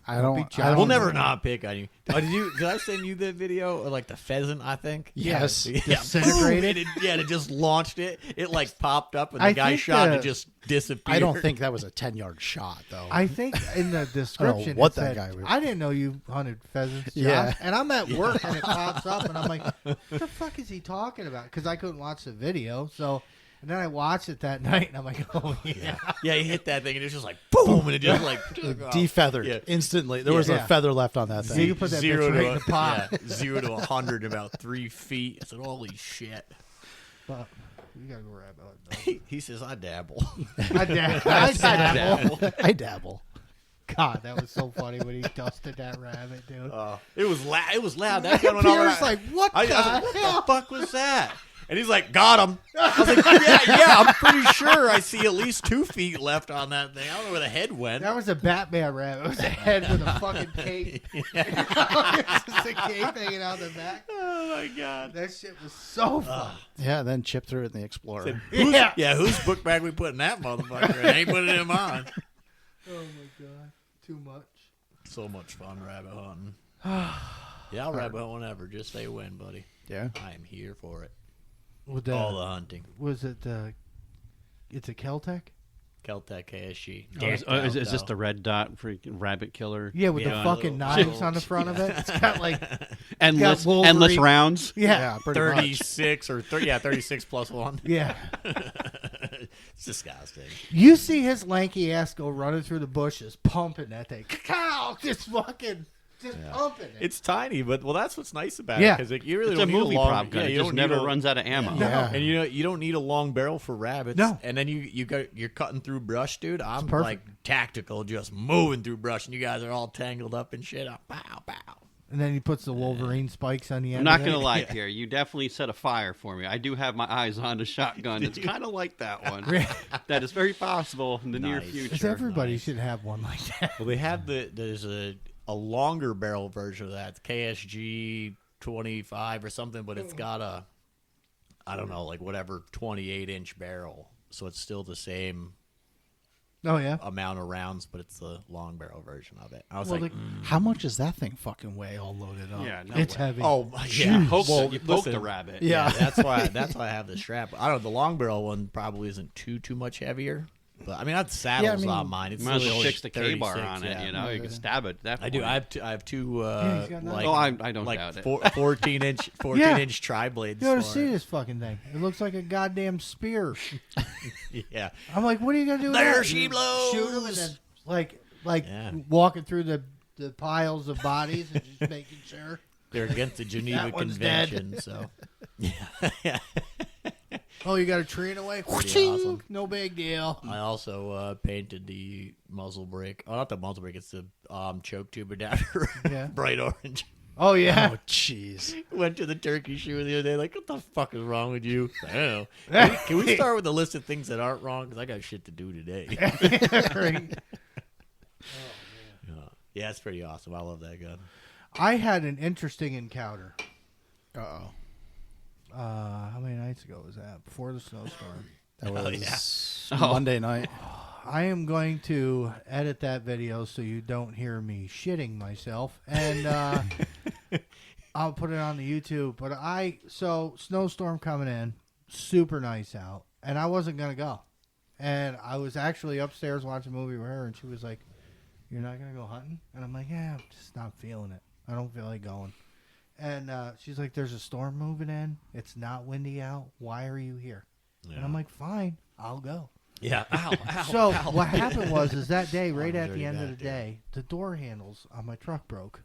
I don't. Be I We'll don't never not pick on you. Oh, did I send you the video of like the pheasant? I think. Yes. Yeah, Disintegrated? boom, and it just launched it. It like popped up, and the I guy think shot and the- it just disappeared. I don't think that was a 10-yard shot, though. I think in the description what it that said, guy was- I didn't know you hunted pheasants. Josh. Yeah. And I'm at work and it pops up and I'm like, what the fuck is he talking about? Because I couldn't watch the video. And then I watched it that night and I'm like, oh yeah. Yeah, he hit that thing, and it was just like boom, and it just like Defeathered Yeah. instantly. There was a Yeah. feather left on that So thing. you put that Zero bitch to right in the pot. yeah, 0 to 100 in about 3 feet. I said, "Holy shit!" But you gotta go rabbit hunting. He says, "I dabble." I dabble. I dabble. God, that was so funny when he dusted that rabbit, dude. It was loud. It was loud. That gun went Pierre's off. like, what I the was like, hell? "What the fuck was that?" And he's like, got him. I was like, yeah, I'm pretty sure I see at least 2 feet left on that thing. I don't know where the head went. That was a Batman rabbit. It was a head with a fucking cape. It's just a cape hanging out the back. Oh, my God. That shit was so fun. Yeah, then Chip threw it in the Explorer. Whose book bag we putting that motherfucker in? I ain't putting him on. Oh, my God. Too much. So much fun rabbit hunting. Yeah, I'll rabbit hunt whenever. Just say when, buddy. Yeah. I am here for it. With All the hunting. Was it, it's a Keltec? Keltec KSG. Is this the red dot freaking rabbit killer? Yeah, with the fucking knives on the front of it. It's got like endless Wolverine. rounds. Yeah, pretty much. 36 or 36 plus 1. yeah. It's disgusting. You see his lanky ass go running through the bushes, pumping that thing. Cow, just pumping it. It's tiny, but that's what's nice about Yeah. it because you really It's don't a need movie a long, prop gun. Yeah, It you just don't never need runs out of ammo. Yeah. And you don't need a long barrel for rabbits. No. And then you're cutting through brush, dude. I'm perfect. like tactical, just moving through brush, and you guys are all tangled up and shit. Pow, pow. And then he puts the Wolverine spikes on the end. I'm not of it. going to lie, Pierre. You definitely set a fire for me. I do have my eyes on the shotgun. It's kind of like that one. That is very possible in the near Nice. future. Because everybody should have one like that. Well, they have there's a longer barrel version of that, KSG 25 or something, but it's got a, I don't know, like whatever 28-inch barrel, so it's still the same Oh, yeah? amount of rounds, but it's the long barrel version of it. I was Well, like, How much does that thing fucking weigh all loaded up? Yeah, no It's way. heavy. oh yeah, You poke, Well, you poke listen, the rabbit. Yeah. that's why I have the strap. I don't know, the long barrel one probably isn't too much heavier, but I mean, that's saddles on mine. It's You might as well really fix the K-bar 36, on it. yeah. You know, you can stab it at that I point. do. I have two he's got like, knives. I don't like doubt it. 14-inch tri-blades. You ought to for see it. this fucking thing. It looks like a goddamn spear. Yeah. I'm like, what are you going to do with There that? she You blows. Shoot him and then, like Yeah. walking through the piles of bodies and just making sure. They're against the Geneva That one's dead. Convention, so yeah. Oh, you got a tree in the way? Pretty awesome. No big deal. I also painted the muzzle brake. Oh, not the muzzle brake. It's the choke tube adapter. Yeah. Bright orange. Oh, yeah. Oh, jeez. Went to the turkey shoe the other day. Like, what the fuck is wrong with you? I don't know. Can we start with a list of things that aren't wrong? Because I got shit to do today. Right. Yeah, it's pretty awesome. I love that gun. I had an interesting encounter. Uh-oh. How many nights ago was that? Before the snowstorm. That Oh, was yeah. Monday night. I am going to edit that video so you don't hear me shitting myself, and I'll put it on the YouTube. But so snowstorm coming in, super nice out, and I wasn't gonna go, and I was actually upstairs watching a movie with her, and she was like, "You're not gonna go hunting?" And I'm like, "Yeah, I'm just not feeling it. I don't feel like going." And she's like, "There's a storm moving in. It's not windy out. Why are you here?" Yeah. And I'm like, "Fine, I'll go." Yeah. Ow, ow, So ow. what happened was that day, right at dirty the end of the goddamn. day, the door handles on my truck broke.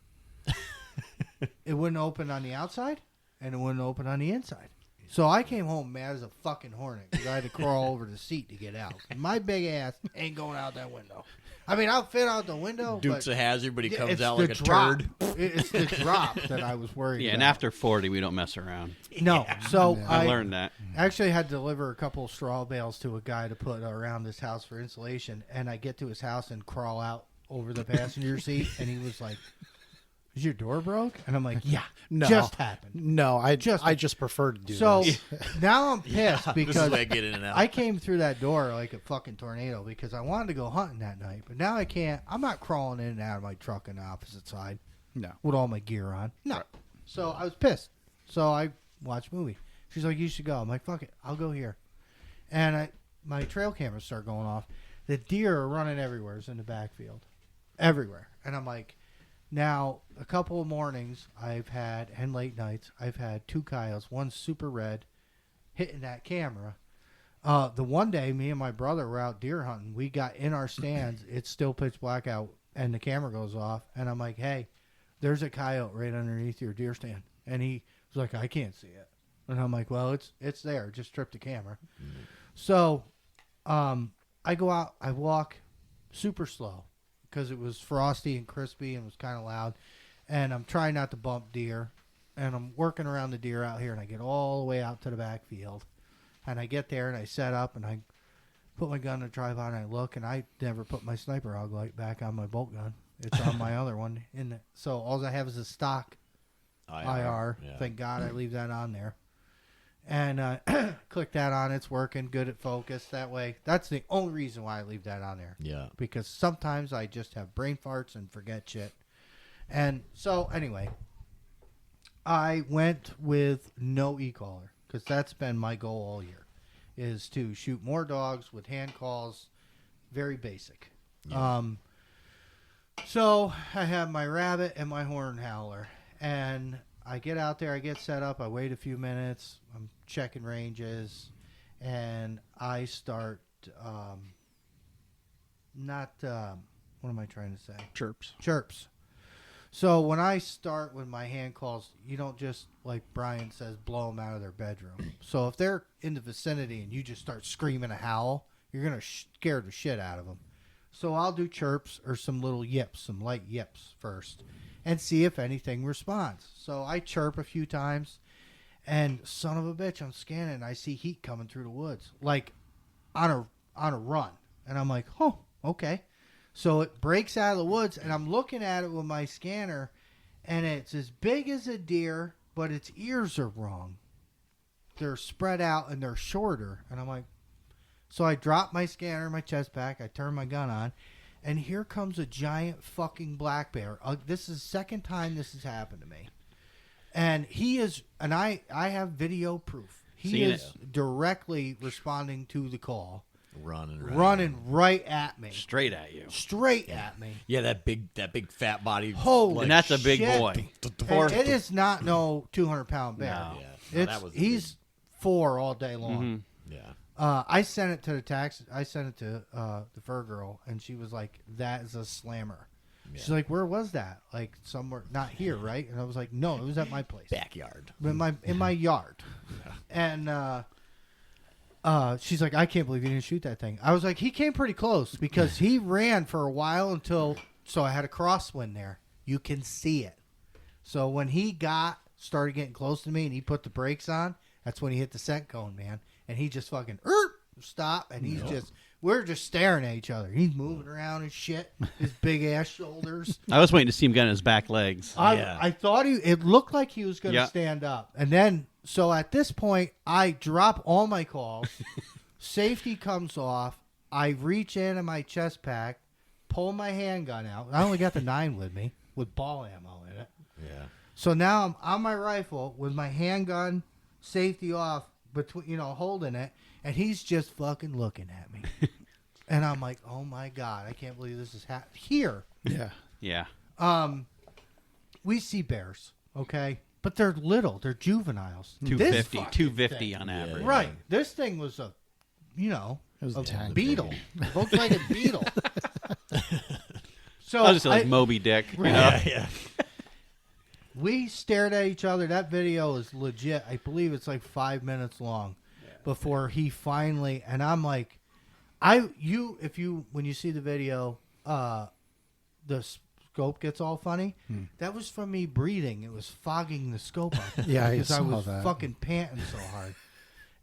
It wouldn't open on the outside, and it wouldn't open on the inside. So I came home mad as a fucking hornet because I had to crawl over the seat to get out. My big ass ain't going out that window. I mean, I'll fit out the window. Dukes but of Hazzard, but he yeah, comes it's out the like a drop. turd. It's the drop that I was worried Yeah, about. and after 40, we don't mess around. No, so I learned that. Actually, I had to deliver a couple of straw bales to a guy to put around his house for insulation, and I get to his house and crawl out over the passenger seat, and he was like, "Is your door broke?" And I'm like, "Yeah, No. just happened." No, I just prefer to do So this. now I'm pissed This is because where I get in and out. I came through that door like a fucking tornado because I wanted to go hunting that night, but now I can't. I'm not crawling in and out of my truck on the opposite side No. with all my gear on. No. So I was pissed. So I watched a movie. She's like, "You should go." I'm like, "Fuck it, I'll go here." And my trail cameras start going off. The deer are running everywhere. It's in the backfield, everywhere. And I'm like, now a couple of mornings I've had and late nights I've had 2 coyotes, one super red, hitting that camera. The one day me and my brother were out deer hunting. We got in our stands. It's still pitch black out, and the camera goes off. And I'm like, "Hey, there's a coyote right underneath your deer stand." And he was like, "I can't see it." And I'm like, "Well, it's there. Just trip the camera." Mm-hmm. So I go out. I walk super slow because it was frosty and crispy and was kind of loud. And I'm trying not to bump deer. and I'm working around the deer out here, and I get all the way out to the backfield, and I get there and I set up and I put my gun in the tripod and I look, and I never put my sniper hog light back on my bolt gun. It's on my other one. So all I have is a stock IR. Yeah. Thank God I leave that on there. And click that on. It's working. Good at focus. That way. That's the only reason why I leave that on there. Yeah. Because sometimes I just have brain farts and forget shit. And so, anyway, I went with no e-collar because that's been my goal all year, is to shoot more dogs with hand calls. Very basic. Yeah. So I have my rabbit and my horn howler, and I get out there, I get set up, I wait a few minutes, I'm checking ranges, and I start, what am I trying to say? Chirps. So when I start with my hand calls, you don't just, like Brian says, blow them out of their bedroom. So if they're in the vicinity and you just start screaming a howl, you're going to scare the shit out of them. So I'll do chirps or some little yips, some light yips first, and see if anything responds. So I chirp a few times, and son of a bitch, I'm scanning, and I see heat coming through the woods, like on a run. And I'm like, oh, okay. So it breaks out of the woods, and I'm looking at it with my scanner, and it's as big as a deer, but its ears are wrong. They're spread out, and they're shorter. And I'm like, so I drop my scanner in my chest pack. I turn my gun on, and here comes a giant fucking black bear. This is the second time this has happened to me. And he is, and I have video proof. He is directly responding to the call. Running right at me. Straight at you. Straight at me. Yeah, that big fat body. Holy And that's a big shit. boy. And it is not no 200-pound bear. No. Yeah. He's 4 all day long. Mm-hmm. Yeah. I sent it to the tax. I sent it to the fur girl, and she was like, "That is a slammer." Yeah. She's like, "Where was that? Like somewhere, not here, right?" And I was like, "No, it was at my place, Backyard. in my yard." And she's like, "I can't believe you didn't shoot that thing." I was like, "He came pretty close because he ran for a while so I had a crosswind there. You can see it. So when he started getting close to me and he put the brakes on, that's when he hit the scent cone, man." And he just fucking stop, and we're just staring at each other. He's moving around and shit, his big ass shoulders. I was waiting to see him get on his back legs. I thought it looked like he was going to stand up. And then, so at this point, I drop all my calls. Safety comes off. I reach into my chest pack, pull my handgun out. I only got the 9 with me, with ball ammo in it. Yeah. So now I'm on my rifle with my handgun, safety off, holding it, and he's just fucking looking at me. And I'm like, oh my God, I can't believe this is happening here. Yeah. Yeah. We see bears, okay? But they're little. They're juveniles. 250 on average. Right. This thing was a beetle. It looked like a beetle. So I was just like Moby Dick. You know? Yeah. We stared at each other. That video is legit. I believe it's like 5 minutes long before he finally, and I'm like, when you see the video, the scope gets all funny. That was from me breathing. It was fogging the scope up. Yeah, because I was that. fucking panting so hard.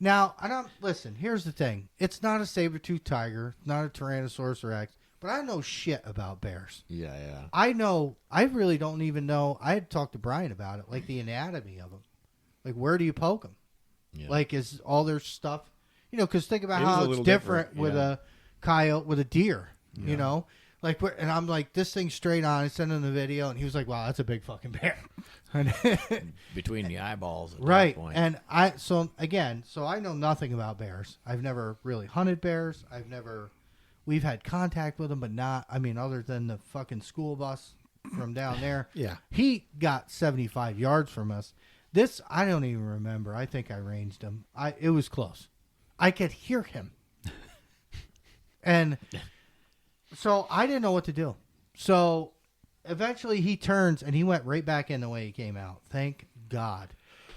Now, listen, here's the thing. It's not a saber-toothed tiger, not a Tyrannosaurus Rex, but I know shit about bears. Yeah. I really don't even know. I had talked to Brian about it, like the anatomy of them. Like, where do you poke them? Yeah. Like, is all their stuff, because think about It is how a it's little different different, with yeah. a coyote, with a deer, Like, and I'm like, this thing's straight on. I sent him the video, and he was like, wow, that's a big fucking bear. Between the eyeballs. At Right. That point. And I know nothing about bears. I've never really hunted bears. We've had contact with them, but not, other than the fucking school bus from down there. Yeah. He got 75 yards from us. This, I don't even remember. I think I ranged him. It was close. I could hear him. And so I didn't know what to do. So eventually he turns and he went right back in the way he came out. Thank God.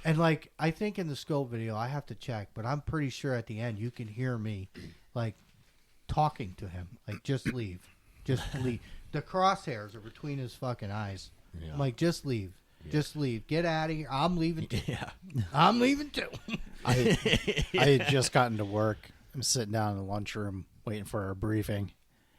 And like, I think in the scope video, I have to check, but I'm pretty sure at the end you can hear me like talking to him. Like, just leave. Just leave. The crosshairs are between his fucking eyes. Yeah. I'm like, just leave. Just leave. Get out of here. I'm leaving too. Yeah. I'm leaving too. I had just gotten to work. I'm sitting down in the lunchroom waiting for our briefing.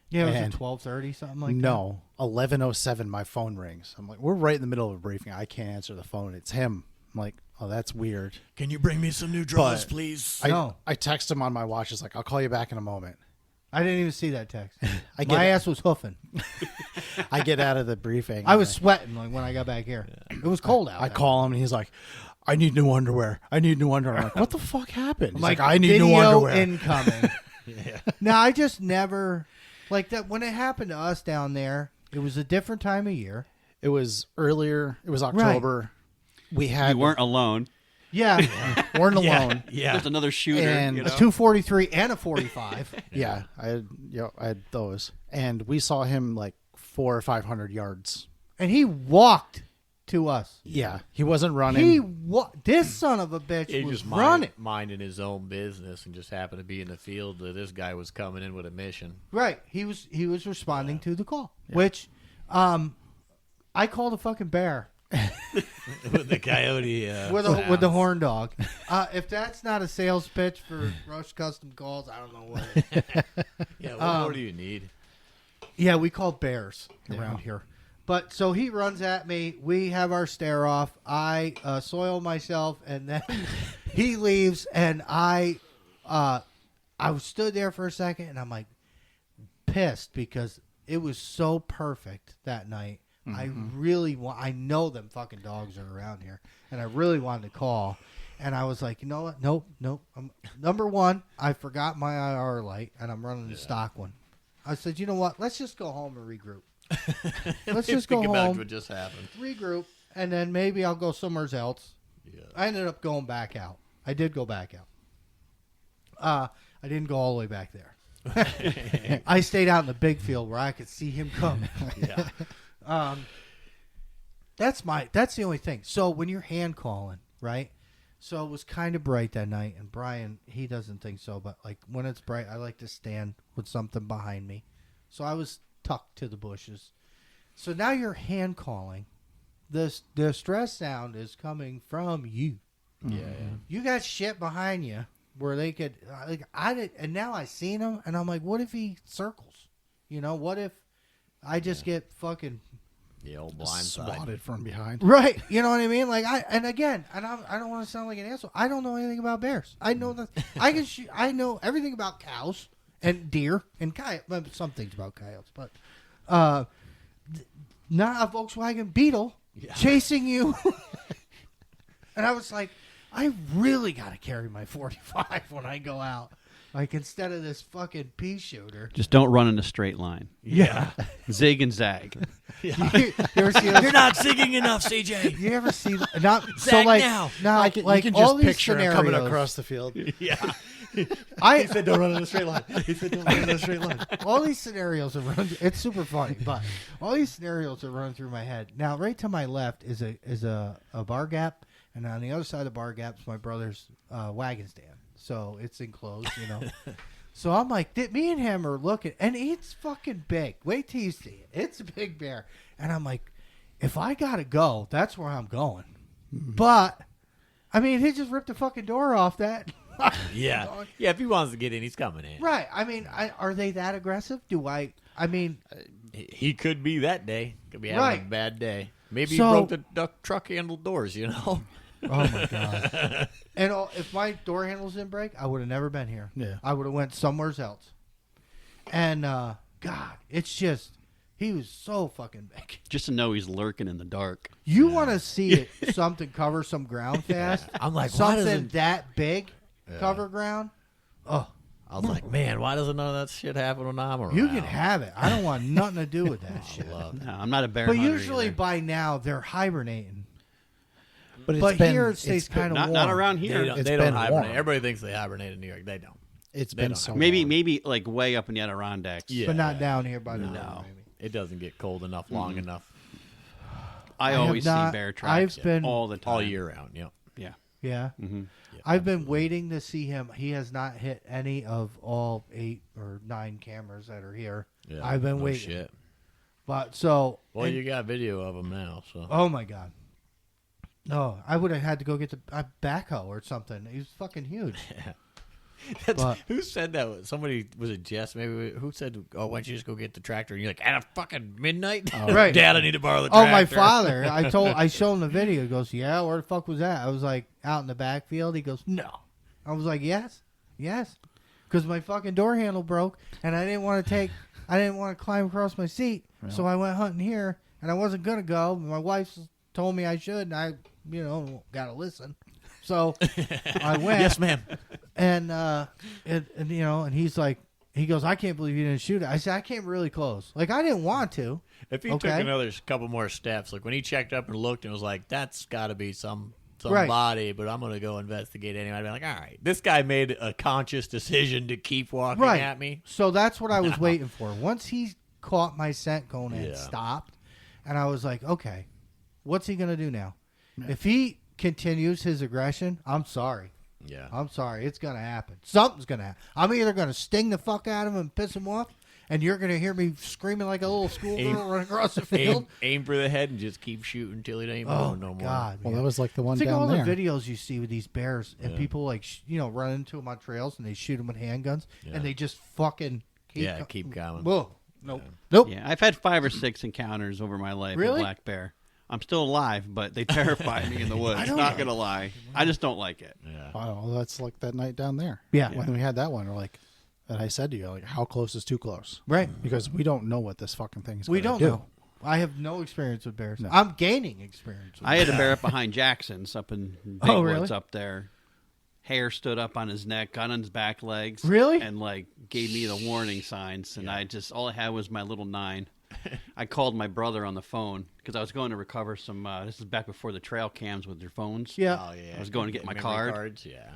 Yeah, was And it 12:30, something like that? No, 11:07. My phone rings. I'm like, we're right in the middle of a briefing. I can't answer the phone. It's him. I'm like, oh, that's weird. Can you bring me some new drawers, But please? I text him on my watch. It's like, I'll call you back in a moment. I didn't even see that text. I My get ass was hoofing. I get out of the briefing. I was sweating like when I got back here. It was cold out. I there. call him and he's like, I need new underwear. I need new underwear. I'm like, what the fuck happened? He's I'm like, I need new video underwear. incoming. No, I just never like that. When it happened to us down there, it was a different time of year. It was earlier. It was October. We had You weren't alone. Yeah, weren't alone. Yeah. There's another shooter. And you a know? 243 and a 45. Yeah, I had those, and we saw him like 400 or 500 yards. And he walked to us. Yeah, he wasn't running. This son of a bitch He was just running. minding his own business and just happened to be in the field that this guy was coming in with a mission. Right. He was responding to the call, which I called a fucking bear With the coyote. with the horn dog. If that's not a sales pitch for Rush Custom Calls, I don't know what is. Yeah, what more do you need? Yeah, we call bears around here. But so he runs at me. We have our stare off. I soil myself, and then he leaves, and I stood there for a second, and I'm like pissed because it was so perfect that night. I know them fucking dogs are around here, and I really wanted to call. And I was like, you know what? Nope. Number one, I forgot my IR light, and I'm running the stock one. I said, you know what? Let's just go home and regroup. Let's just go Think about home, what just happened. regroup, and then maybe I'll go somewhere else. Yeah. I ended up going back out. I did go back out. I didn't go all the way back there. I stayed out in the big field where I could see him coming. Yeah. That's the only thing. So when you're hand calling, right? So it was kind of bright that night, and Brian, he doesn't think so, but like when it's bright, I like to stand with something behind me. So I was tucked to the bushes. So now you're hand calling. The stress sound is coming from you. Yeah. You got shit behind you where they could and now I seen him, and I'm like, what if he circles? You know, what if I just get fucking The old blind swatted from behind. right? You know what I mean? Like I don't want to sound like an asshole. I don't know anything about bears. I know that I can. I know everything about cows and deer and coyotes. Some things about coyotes, but not a Volkswagen Beetle chasing you. And I was like, I really got to carry my 45 when I go out. Like, instead of this fucking pea shooter. Just don't run in a straight line. Yeah. Zig and zag. You ever see those? You're not singing enough, CJ. You ever see not so Zag like now. now You like can all just these picture him scenarios coming across the field. Yeah. I said don't run in a straight line. He said don't run in a straight line. all these scenarios are running. It's super funny, but all these scenarios are running through my head. Now, right to my left is a bar gap, and on the other side of the bar gap is my brother's wagon stand. So it's enclosed, you know. So I'm like, me and him are looking, and it's fucking big. Wait till you see it. It's a big bear, and I'm like, if I gotta go, that's where I'm going. But I mean, he just ripped the fucking door off that. Yeah. Yeah, if he wants to get in, he's coming in. Right. I mean, are they that aggressive? I mean, He could be that day. Could be having Right. a bad day. Maybe So- he broke the truck handle doors, you know? oh my god! And if my door handles didn't break, I would have never been here. Yeah. I would have went somewhere else. And God, it's just he was so fucking big. Just to know he's lurking in the dark. You want to see it something cover some ground fast? I'm like, why something doesn't... that big cover ground. Oh, I was like, man, why doesn't none of that shit happen when I'm around? you can have it. I don't want nothing to do with that shit. Love it. No, I'm not a bear But hunter usually either. by now they're hibernating. But But here it stays kind of not, warm. not around They here. don't, It's they don't been hibernate. warm. Everybody thinks they hibernate in New York. They don't. It's They been don't so Maybe warm. maybe like way up in the Adirondacks. Yeah. but not down here by the No. river, maybe. It doesn't get cold enough long enough I have always not- see bear tracks I've been- all the time. all year round. Yep. Yeah. Yeah. Mm-hmm. Yeah, I've been waiting to see him. He has not hit any of all 8 or 9 cameras that are here. Yeah, I've been no waiting. Shit. But so, Well, and- you got video of him now, so oh my God. No, I would have had to go get the backhoe or something. He was fucking huge. Who said that? Somebody, was it Jess? Maybe who said, "Oh, why don't you just go get the tractor?" And you're like, "At a fucking midnight, Right. Dad, I need to borrow the Oh, tractor." my father. I showed him the video. He goes, "Yeah, where the fuck was that?" I was like, "Out in the backfield." He goes, "No." I was like, "Yes, because my fucking door handle broke, and I didn't want to climb across my seat, so I went hunting here, and I wasn't gonna go. But my wife told me I should, and I, gotta listen." So I went. Yes, ma'am. And and he's like, he goes, "I can't believe you didn't shoot it." I said, "I came really close. Like, I didn't want to." If he took another couple more steps, like when he checked up and looked and was like, "That's got to be somebody," but I'm gonna go investigate anyway. I'd be like, "All right, this guy made a conscious decision to keep walking at me." So that's what I was waiting for. Once he caught my scent going and stopped, and I was like, "Okay, what's he gonna do now?" If he continues his aggression, I'm sorry. Yeah. I'm sorry. It's going to happen. Something's going to happen. I'm either going to sting the fuck out of him and piss him off, and you're going to hear me screaming like a little schoolgirl running across the field. Aim for the head and just keep shooting until he ain't going no more. God, Well, that was like the one it's like down all there. the videos you see with these bears, and people like run into them on trails, and they shoot them with handguns, and they just fucking keep going. Whoa. Nope. Yeah. Nope. Yeah, I've had 5 or 6 encounters over my life Really? with black bear. I'm still alive, but they terrify me in the woods. Not gonna lie, I just don't like it. Yeah. Well, that's like that night down there. Yeah. When we had that one, we're like, and I said to you, like, how close is too close? Right. Because we don't know what this fucking thing's We gonna don't do. know. I have no experience with bears. No. I'm gaining experience with I had a bear up behind Jackson's up in Big Oh, really? Woods up there. Hair stood up on his neck, got on his back legs. Really? And like gave me the warning signs, and all I had was my little 9. I called my brother on the phone because I was going to recover some. This is back before the trail cams with your phones. Yeah. Oh yeah. I was going to get my Memory card. cards, yeah.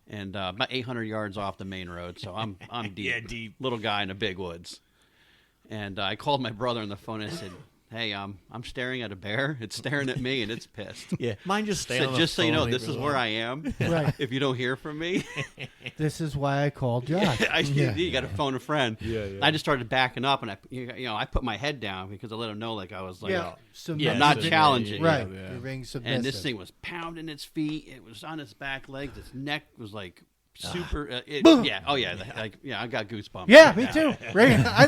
And about 800 yards off the main road, so I'm deep. Yeah, deep. Little guy in the big woods. And I called my brother on the phone and I said, "Hey, I'm staring at a bear. It's staring at me and it's pissed." Yeah. Mine just stay on the Just so you know, phone, this leave is it where alone. I am. Right. If you don't hear from me, This is why I called Josh. you got to phone a friend. Yeah. I just started backing up, and I put my head down because I let him know like I was like, Submissive. not challenging. Right. Yeah. You're being submissive. And this thing was pounding its feet. It was on its back legs. Its neck was like super. I got goosebumps. Yeah, right me now. too. Right. I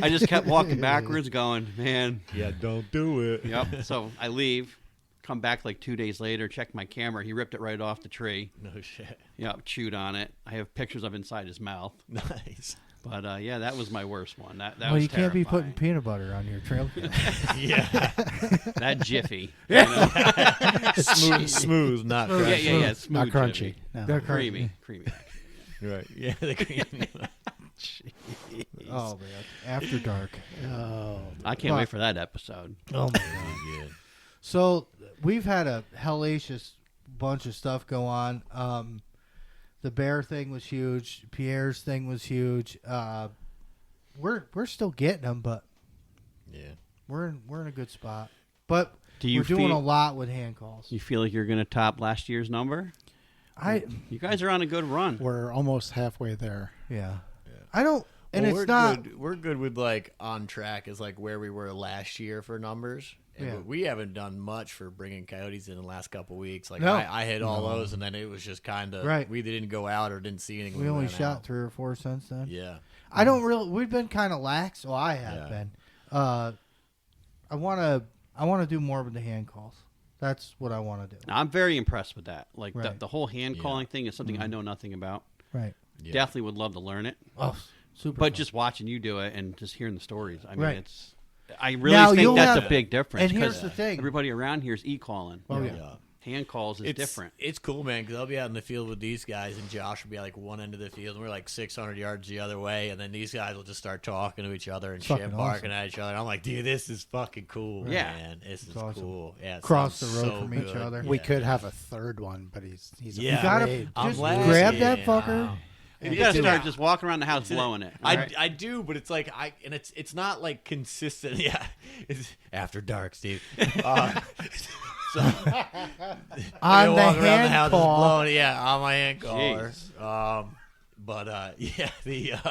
I just kept walking backwards, going, man. Yeah, don't do it. Yep. So I leave, come back like 2 days later, check my camera. He ripped it right off the tree. No shit. Yep, chewed on it. I have pictures of inside his mouth. Nice. But that was my worst one. That well, was you can't be terrifying. putting peanut butter on your trail cam. Yeah. That jiffy. smooth, not Yeah, fresh. yeah, yeah. Smooth Not crunchy. jiffy. No. They're Creamy. Right. Yeah, the cream. Oh man, after dark. Oh, I can't wait for that episode. Oh my god. Good. So we've had a hellacious bunch of stuff go on. The bear thing was huge. Pierre's thing was huge. We're still getting them, but Yeah. we're in a good spot. But Do you we're doing feel- a lot with hand calls. You feel like you're going to top last year's number? You guys are on a good run. we're almost halfway there. Yeah. I don't, and Well, it's we're not. good. We're good with like on track is like where we were last year for numbers. And Yeah. we haven't done much for bringing coyotes in the last couple of weeks. Like No. I hit all those, and then it was just kind of Right. We either didn't go out or didn't see anything. We only went shot out. 3 or 4 since then. Yeah. I don't really. We've been kind of lax. Well, I have Yeah. been. I want to do more with the hand calls. That's what I want to do. I'm very impressed with that. Like Right. the whole hand calling thing is something I know nothing about. Right. Yeah. Definitely would love to learn it. Oh, super. But fun. just watching you do it and just hearing the stories, I mean, Right. it's. I really Now, think you'll that's have- a big difference. and here's 'cause the thing. everybody around here is e-calling. Oh, yeah. Hand calls is different. It's cool, man, because I'll be out in the field with these guys, and Josh will be like one end of the field, and we're like 600 yards the other way, and then these guys will just start talking to each other and Fucking shit, barking at each other. And I'm like, dude, this is fucking cool, Yeah. man. This is awesome. cool. Yeah, it Cross the sounds road so from each good. other. We Yeah. could have a third one, but he's Yeah. You gotta afraid. I'm just glad- grab that Yeah. fucker. you got to It's- start just walking around the house blowing it. all right? I do, but it's like it's not like consistent. Yeah, it's after dark, Steve. So On I the walk around the hand house call. blowing, yeah, on my hand caller. Jeez. But the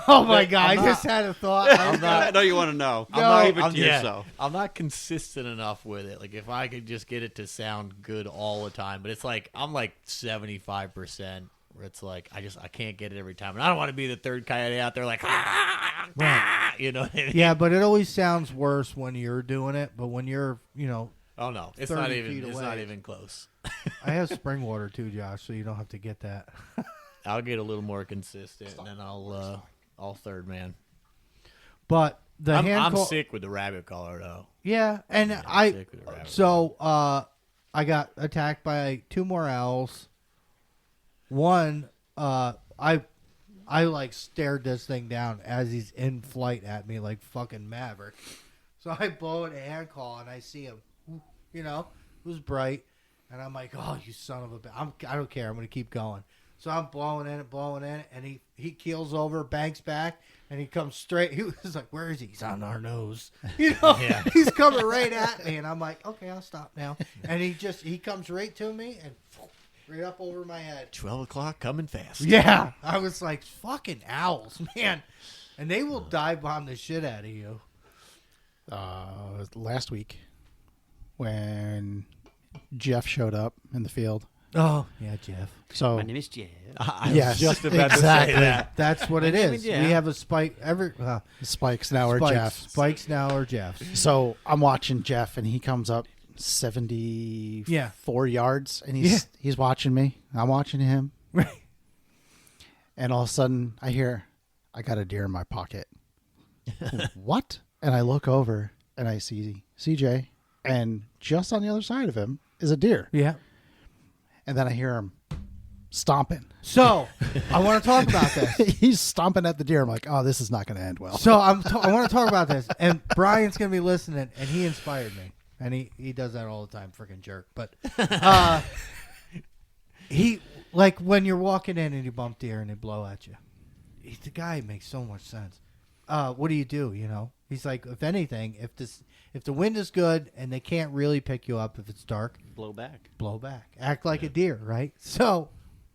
Oh my god! I'm I just had a thought. I know you want to know. No. Keep it to yourself. I'm not consistent enough with it. Like if I could just get it to sound good all the time, but it's like I'm like 75%. Where it's like I can't get it every time, and I don't want to be the third coyote out there like, Right. you know what I mean? Yeah, but it always sounds worse when you're doing it. But when you're, Oh no, it's 30 not feet even. It's away. not even close. I have spring water too, Josh, so you don't have to get that. I'll get a little more consistent, and then I'll third man. But the I'm sick with the rabbit collar though. Yeah, and Yeah, I'm I sick with the rabbit so I got attacked by 2 more owls. One, I like stared this thing down as he's in flight at me like fucking Maverick. So I blow in a hand call and I see him, who's bright, and I'm like, oh, you son of a bitch. I don't care. I'm gonna keep going. So I'm blowing in it, and he keels over, banks back, and he comes straight. He was like, where is he? He's on our nose. Yeah. He's coming right at me, and I'm like, okay, I'll stop now. And he comes right to me and right up over my head. 12 o'clock coming fast. Yeah. I was like, fucking owls, man. And they will dive bomb the shit out of you. Last week when Jeff showed up in the field. Oh, yeah, Jeff. So My name is Jeff. I Yes, was just about exactly. to say that. That's what it is. Yeah. We have a spike. Spikes now or Spikes. Jeff. Spikes now or Jeff's. So I'm watching Jeff, and he comes up 74 yards, and he's watching me. I'm watching him, Right. and all of a sudden I hear, "I got a deer in my pocket." What? And I look over, and I see CJ, and just on the other side of him is a deer. Yeah. And then I hear him stomping. So I want to talk about this. He's stomping at the deer. I'm like, oh, this is not going to end well. So I want to talk about this, and Brian's going to be listening, and he inspired me, and he does that all the time, freaking jerk. But he like when you're walking in and you bump deer and they blow at you. The guy makes so much sense. What do? He's like, if anything, if the wind is good and they can't really pick you up if it's dark, Blow back. blow back, act like a deer, right? So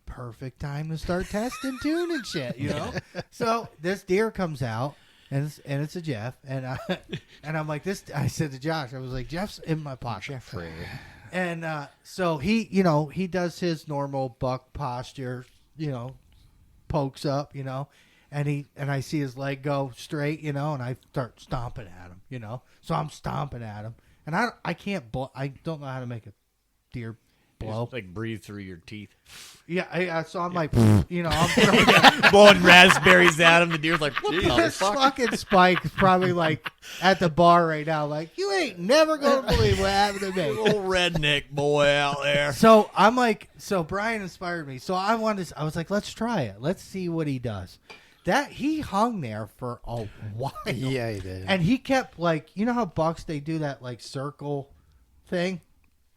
perfect time to start testing tune and shit, So this deer comes out, and it's a Jeff, and I'm like this. I said to Josh, I was like, Jeff's in my pocket, Jeffrey. And so he does his normal buck posture, pokes up, and I see his leg go straight, and I start stomping at him, So I'm stomping at him, and I can't I don't know how to make a deer blow. Just, like breathe through your teeth. Yeah, so I'm like, I'm throwing Blowing raspberries at him. The deer's like, what the this fuck? fucking Spike is probably like at the bar right now, like, you ain't never gonna believe what happened to me. Little redneck boy out there. So I'm like, Brian inspired me. So I was like, let's try it. Let's see what he does. That he hung there for a while. Yeah, he did. And he kept like, how bucks they do that like circle thing,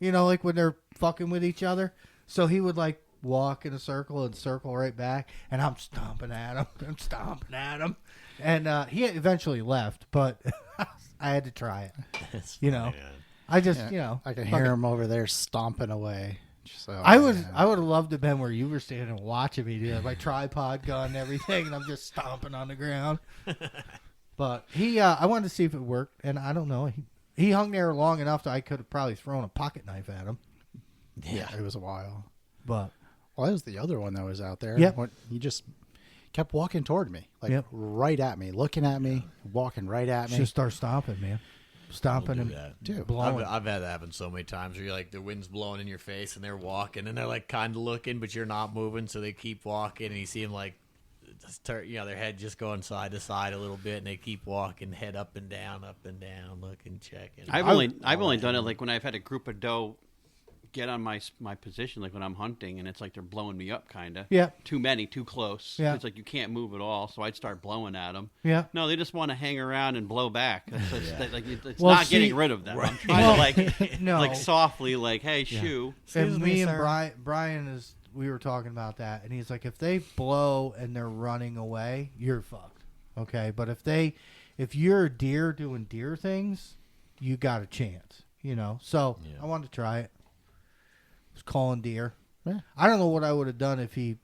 like when they're fucking with each other. So he would like walk in a circle and circle right back, and I'm stomping at him. And he eventually left, but I had to try it. That's You funny, know. man. I just, I can hear him over there stomping away. So, I would have loved to have been where you were standing watching me do my tripod gun and everything, and I'm just stomping on the ground. But I wanted to see if it worked, and I don't know. He hung there long enough that I could have probably thrown a pocket knife at him. Yeah, it was a while. But Well, that was the other one that was out there. Yep. He just kept walking toward me, like Yep. right at me, looking at me, walking right at me. just start stomping, man. Stomping We'll and do that. Dude, blowing. I've had that happen so many times where you're like the wind's blowing in your face and they're walking and they're like kind of looking, but you're not moving, so they keep walking and you see them like, their head just going side to side a little bit, and they keep walking, head up and down, looking, checking. I've only done it like when I've had a group of doe get on my position, like when I'm hunting, and it's like they're blowing me up, kind of. Yeah. Too many, too close. Yeah. It's like you can't move at all, so I'd start blowing at them. Yeah. No, they just want to hang around and blow back. It's Well, not see- getting rid of them. I'm Well, trying to like, no. like softly, like, hey, shoo. And Excuse me me, and sir. Brian we were talking about that, and he's like, if they blow and they're running away, you're fucked. Okay, but if you're a deer doing deer things, you got a chance. So Yeah. I wanted to try it. I was calling deer. Yeah. I don't know what I would have done if he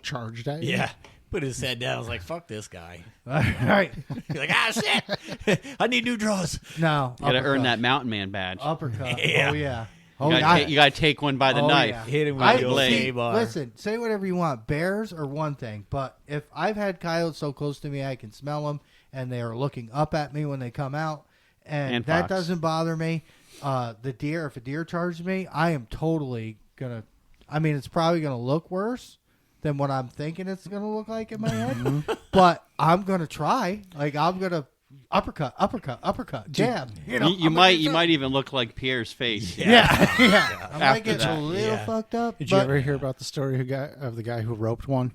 charged at you. Yeah. Put his head down. I was like, fuck this guy. All right. He's like, shit. I need new draws. No. You got to earn that mountain man badge. Uppercut. Yeah. Oh, yeah. You Oh, gotta, yeah. you gotta take one by the Oh, knife. yeah. Hit him with I the old see, K-bar. listen, say whatever you want. Bears are one thing, but if I've had coyotes so close to me I can smell them, and they are looking up at me when they come out, and that fox. doesn't bother me. The deer, if a deer charges me, I am totally going to, I mean, it's probably going to look worse than what I'm thinking it's going to look like in my head, but I'm going to try. Like, I'm going to uppercut, jab. You might even look like Pierre's face. Yeah. I might After get that, a little fucked up. Did you ever hear about the story of the guy who roped one,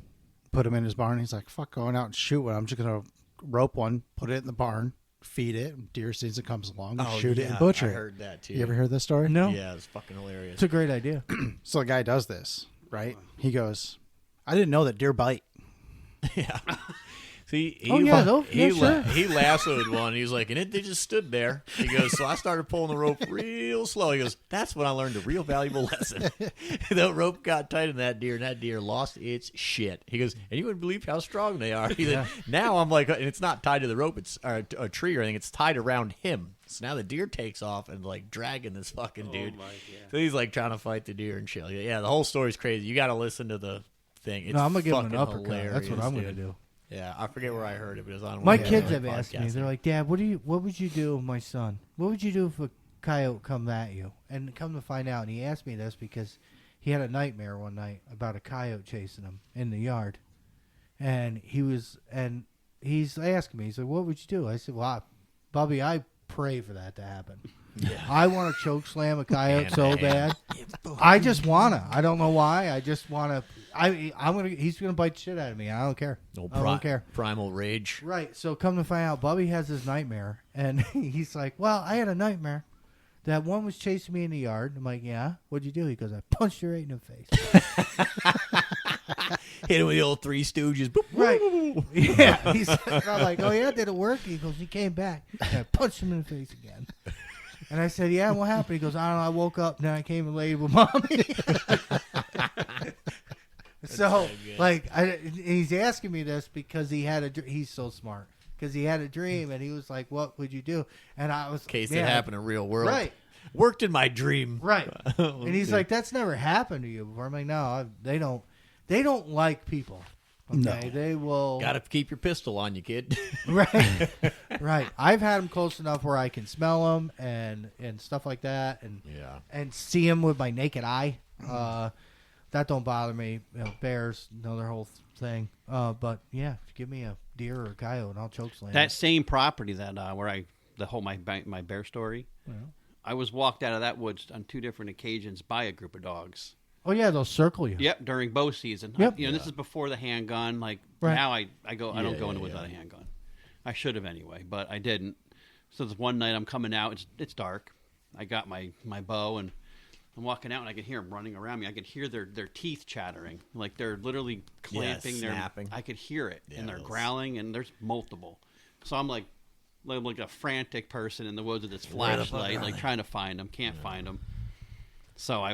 put him in his barn? He's like, fuck going out and shoot one. I'm just going to rope one, put it in the barn, feed it. Deer season comes along, shoot it and butcher I it. heard that too. You ever heard this story? No. Yeah, it's fucking hilarious. It's a great idea. So the guy does this, right? He goes, I didn't know that deer bite. Yeah. See, he, he lassoed one. He was like, and they just stood there. He goes, so I started pulling the rope real slow. He goes, that's when I learned a real valuable lesson. The rope got tight in that deer lost its shit. He goes, and you wouldn't believe how strong they are. He said, now I'm like, and it's not tied to the rope, it's a tree or anything. It's tied around him. So now the deer takes off and like dragging this fucking dude. So he's like trying to fight the deer and shit. Yeah, the whole story's crazy. You got to listen to the thing. It's I'm gonna give him an fucking uppercut. hilarious, That's what I'm dude. gonna do. Yeah, I forget where I heard it, but it was on My one of the kids other have asked me. podcasts. They're like, Dad, what would you do with my son? What would you do if a coyote come at you? And come to find out, and he asked me this because he had a nightmare one night about a coyote chasing him in the yard, and he's asking me, he's like, what would you do? I said, well, Bubby, I pray for that to happen. Yeah. I want to choke slam a coyote so bad. I just wanna. I don't know why. I just wanna. He's gonna bite the shit out of me. I don't care. I don't care. Primal rage. Right. So come to find out, Bubby has this nightmare, and he's like, "Well, I had a nightmare that one was chasing me in the yard." I'm like, "Yeah, what'd you do?" He goes, "I punched her right in the face." Hit him with the old Three Stooges. Boop, Right. boop. Yeah. I'm like, "Oh yeah, did it work?" He goes, "He came back, and I punched him in the face again." And I said, "Yeah, what happened?" He goes, "I don't know. I woke up, and then I came and laid with Mommy." So, like, he's asking me this because he had he's so smart. Because he had a dream, and he was like, what would you do? And I was... In case it happened in real world. Right. Worked in my dream. Right. And he's like, that's never happened to you before. I'm like, no, they don't like people. Okay? No. They will... Got to keep your pistol on you, kid. Right. Right. I've had them close enough where I can smell them and stuff like that, and see them with my naked eye. That don't bother me. Bears know their whole thing. But yeah, give me a deer or a coyote, and I'll choke slam. That same property that where my bear story. Yeah. I was walked out of that woods on 2 different occasions by a group of dogs. Oh yeah, they'll circle you. Yep, during bow season. Yep. This is before the handgun. Like Right. now, I don't go into woods without a handgun. I should have anyway, but I didn't. So this one night I'm coming out. It's dark. I got my bow and I'm walking out and I can hear them running around me. I could hear their teeth chattering, like they're literally clamping. Snapping. I could hear it, Yeah, and they're those- growling, and there's multiple. So I'm like a frantic person in the woods with this flashlight, like trying to find them. Can't find them. So I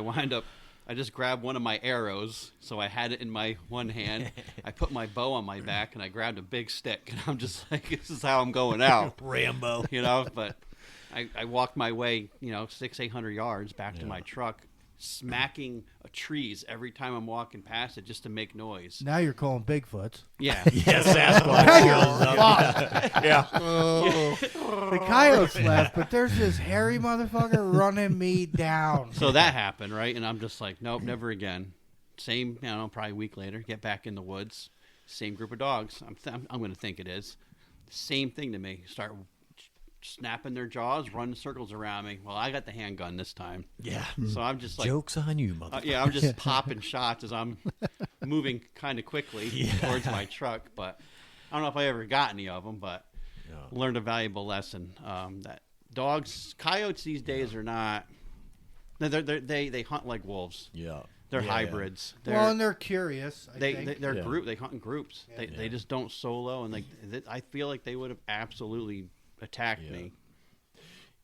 just grabbed one of my arrows. So I had it in my one hand. I put my bow on my back, and I grabbed a big stick. And I'm just like, this is how I'm going out. Rambo. But I walked my way, 600-800 yards back to my truck, smacking trees every time I'm walking past it just to make noise. Now you're calling Bigfoots. Yeah. Yes, Sasquatch. Yeah. The coyotes left, but there's this hairy motherfucker running me down. So that happened, right? And I'm just like, nope, never again. Same, probably a week later, get back in the woods, same group of dogs. I'm going to think it is. Same thing to me. Start snapping their jaws, running circles around me. Well, I got the handgun this time. Yeah. So I'm just like... Joke's on you, motherfucker. I'm just popping shots as I'm moving kind of quickly towards my truck. But I don't know if I ever got any of them, but learned a valuable lesson. That coyotes these days are not... They hunt like wolves. Yeah. They're hybrids. And they're curious. I think. They're group. They hunt in groups. They just don't solo. And I feel like they would have absolutely attacked me.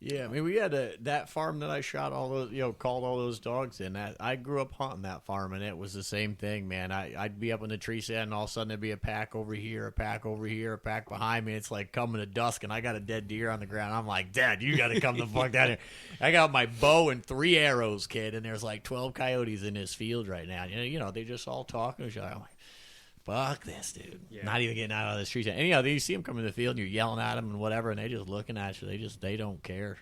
Yeah, I mean, we had that farm that I shot all those, called all those dogs in. That I grew up hunting that farm, and it was the same thing, man. I'd be up in the tree stand, and all of a sudden there'd be a pack over here, a pack over here, a pack behind me. It's like coming to dusk, and I got a dead deer on the ground. I'm like, Dad, you got to come the fuck down here. I got my bow and 3 arrows, kid, and there's like 12 coyotes in this field right now. They just all talking to each other. I'm like, fuck this, dude. Yeah. Not even getting out of the street. And you see them come in the field and you're yelling at them and whatever, and they just looking at you. They don't care.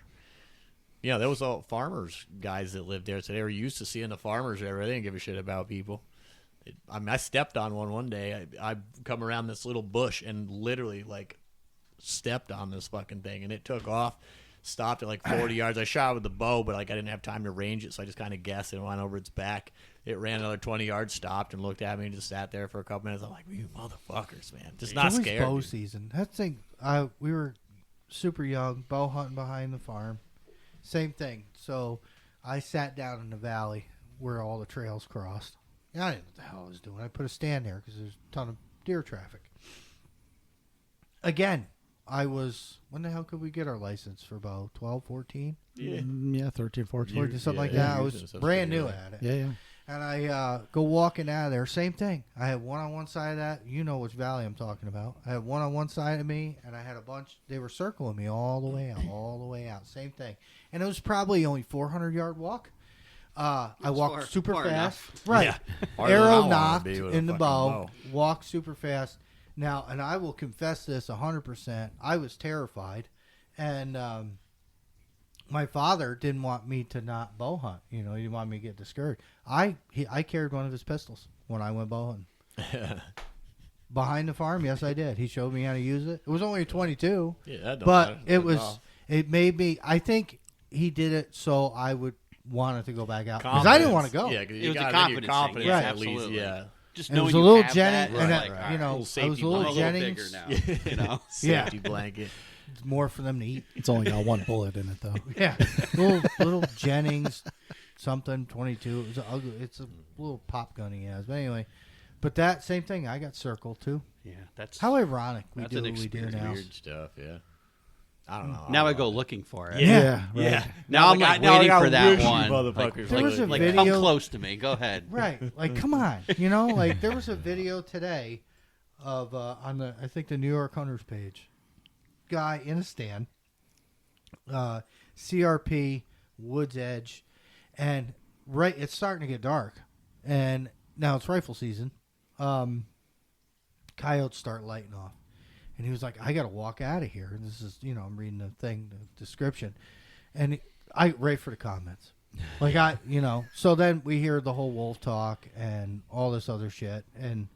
There was all farmers guys that lived there, so they were used to seeing the farmers there. They didn't give a shit about people. I stepped on one day. I come around this little bush and literally like stepped on this fucking thing, and it took off. Stopped at like 40 yards. I shot with the bow, but like I didn't have time to range it, so I just kind of guessed and went over its back. It ran another 20 yards, stopped, and looked at me and just sat there for a couple minutes. I'm like, you motherfuckers, man. Just not scared. It was bow season. That thing, we were super young, bow hunting behind the farm. Same thing. So I sat down in the valley where all the trails crossed. I didn't know what the hell I was doing. I put a stand there because there's a ton of deer traffic. Again, when the hell could we get our license for bow? 12, 14? Yeah, 13, 14. Something like that. I was brand new at it. Yeah. And I go walking out of there. Same thing. I had one on one side of that. You know which valley I'm talking about. I had one on one side of me, and I had a bunch. They were circling me all the way out, Same thing. And it was probably only 400-yard walk. I walked super fast. Enough. Right. Yeah. Arrow knocked in the bow. Walked super fast. Now, and I will confess this 100%. I was terrified. And my father didn't want me to not bow hunt. He didn't want me to get discouraged. I carried one of his pistols when I went bow hunting. Behind the farm, yes, I did. He showed me how to use it. It was only a 22. Yeah, that don't but matter. It made me, I think he did it so I would want it to go back out. Because I didn't want to go. Yeah, because It you was a got confidence confidence thing. Right. at least. Absolutely. Yeah. Just And it knowing was a you little have Jennings, that, and like, I, I was a I'm a little little Jennings. bigger now. Yeah. Safety blanket. It's more for them to eat. It's only got one bullet in it, though. Yeah, little Jennings, something 22. It's a little pop gun he has. But anyway, but that same thing. I got circled too. Yeah, that's How ironic we That's do an what we do experience. now. Weird stuff, yeah. I don't know. Now I go looking for it. Yeah. Right. Now I'm like waiting for that wish you one. motherfuckers There was a Like, video. come close to me. Go ahead. Right, like come on, like there was a video today of on I think the New York Hunters page, guy in a stand, CRP, Woods Edge, and it's starting to get dark, and now it's rifle season. Coyotes start lighting off, and he was like, "I got to walk out of here." And this is, I'm reading the description, and I right for the comments. Like so then we hear the whole wolf talk and all this other shit, and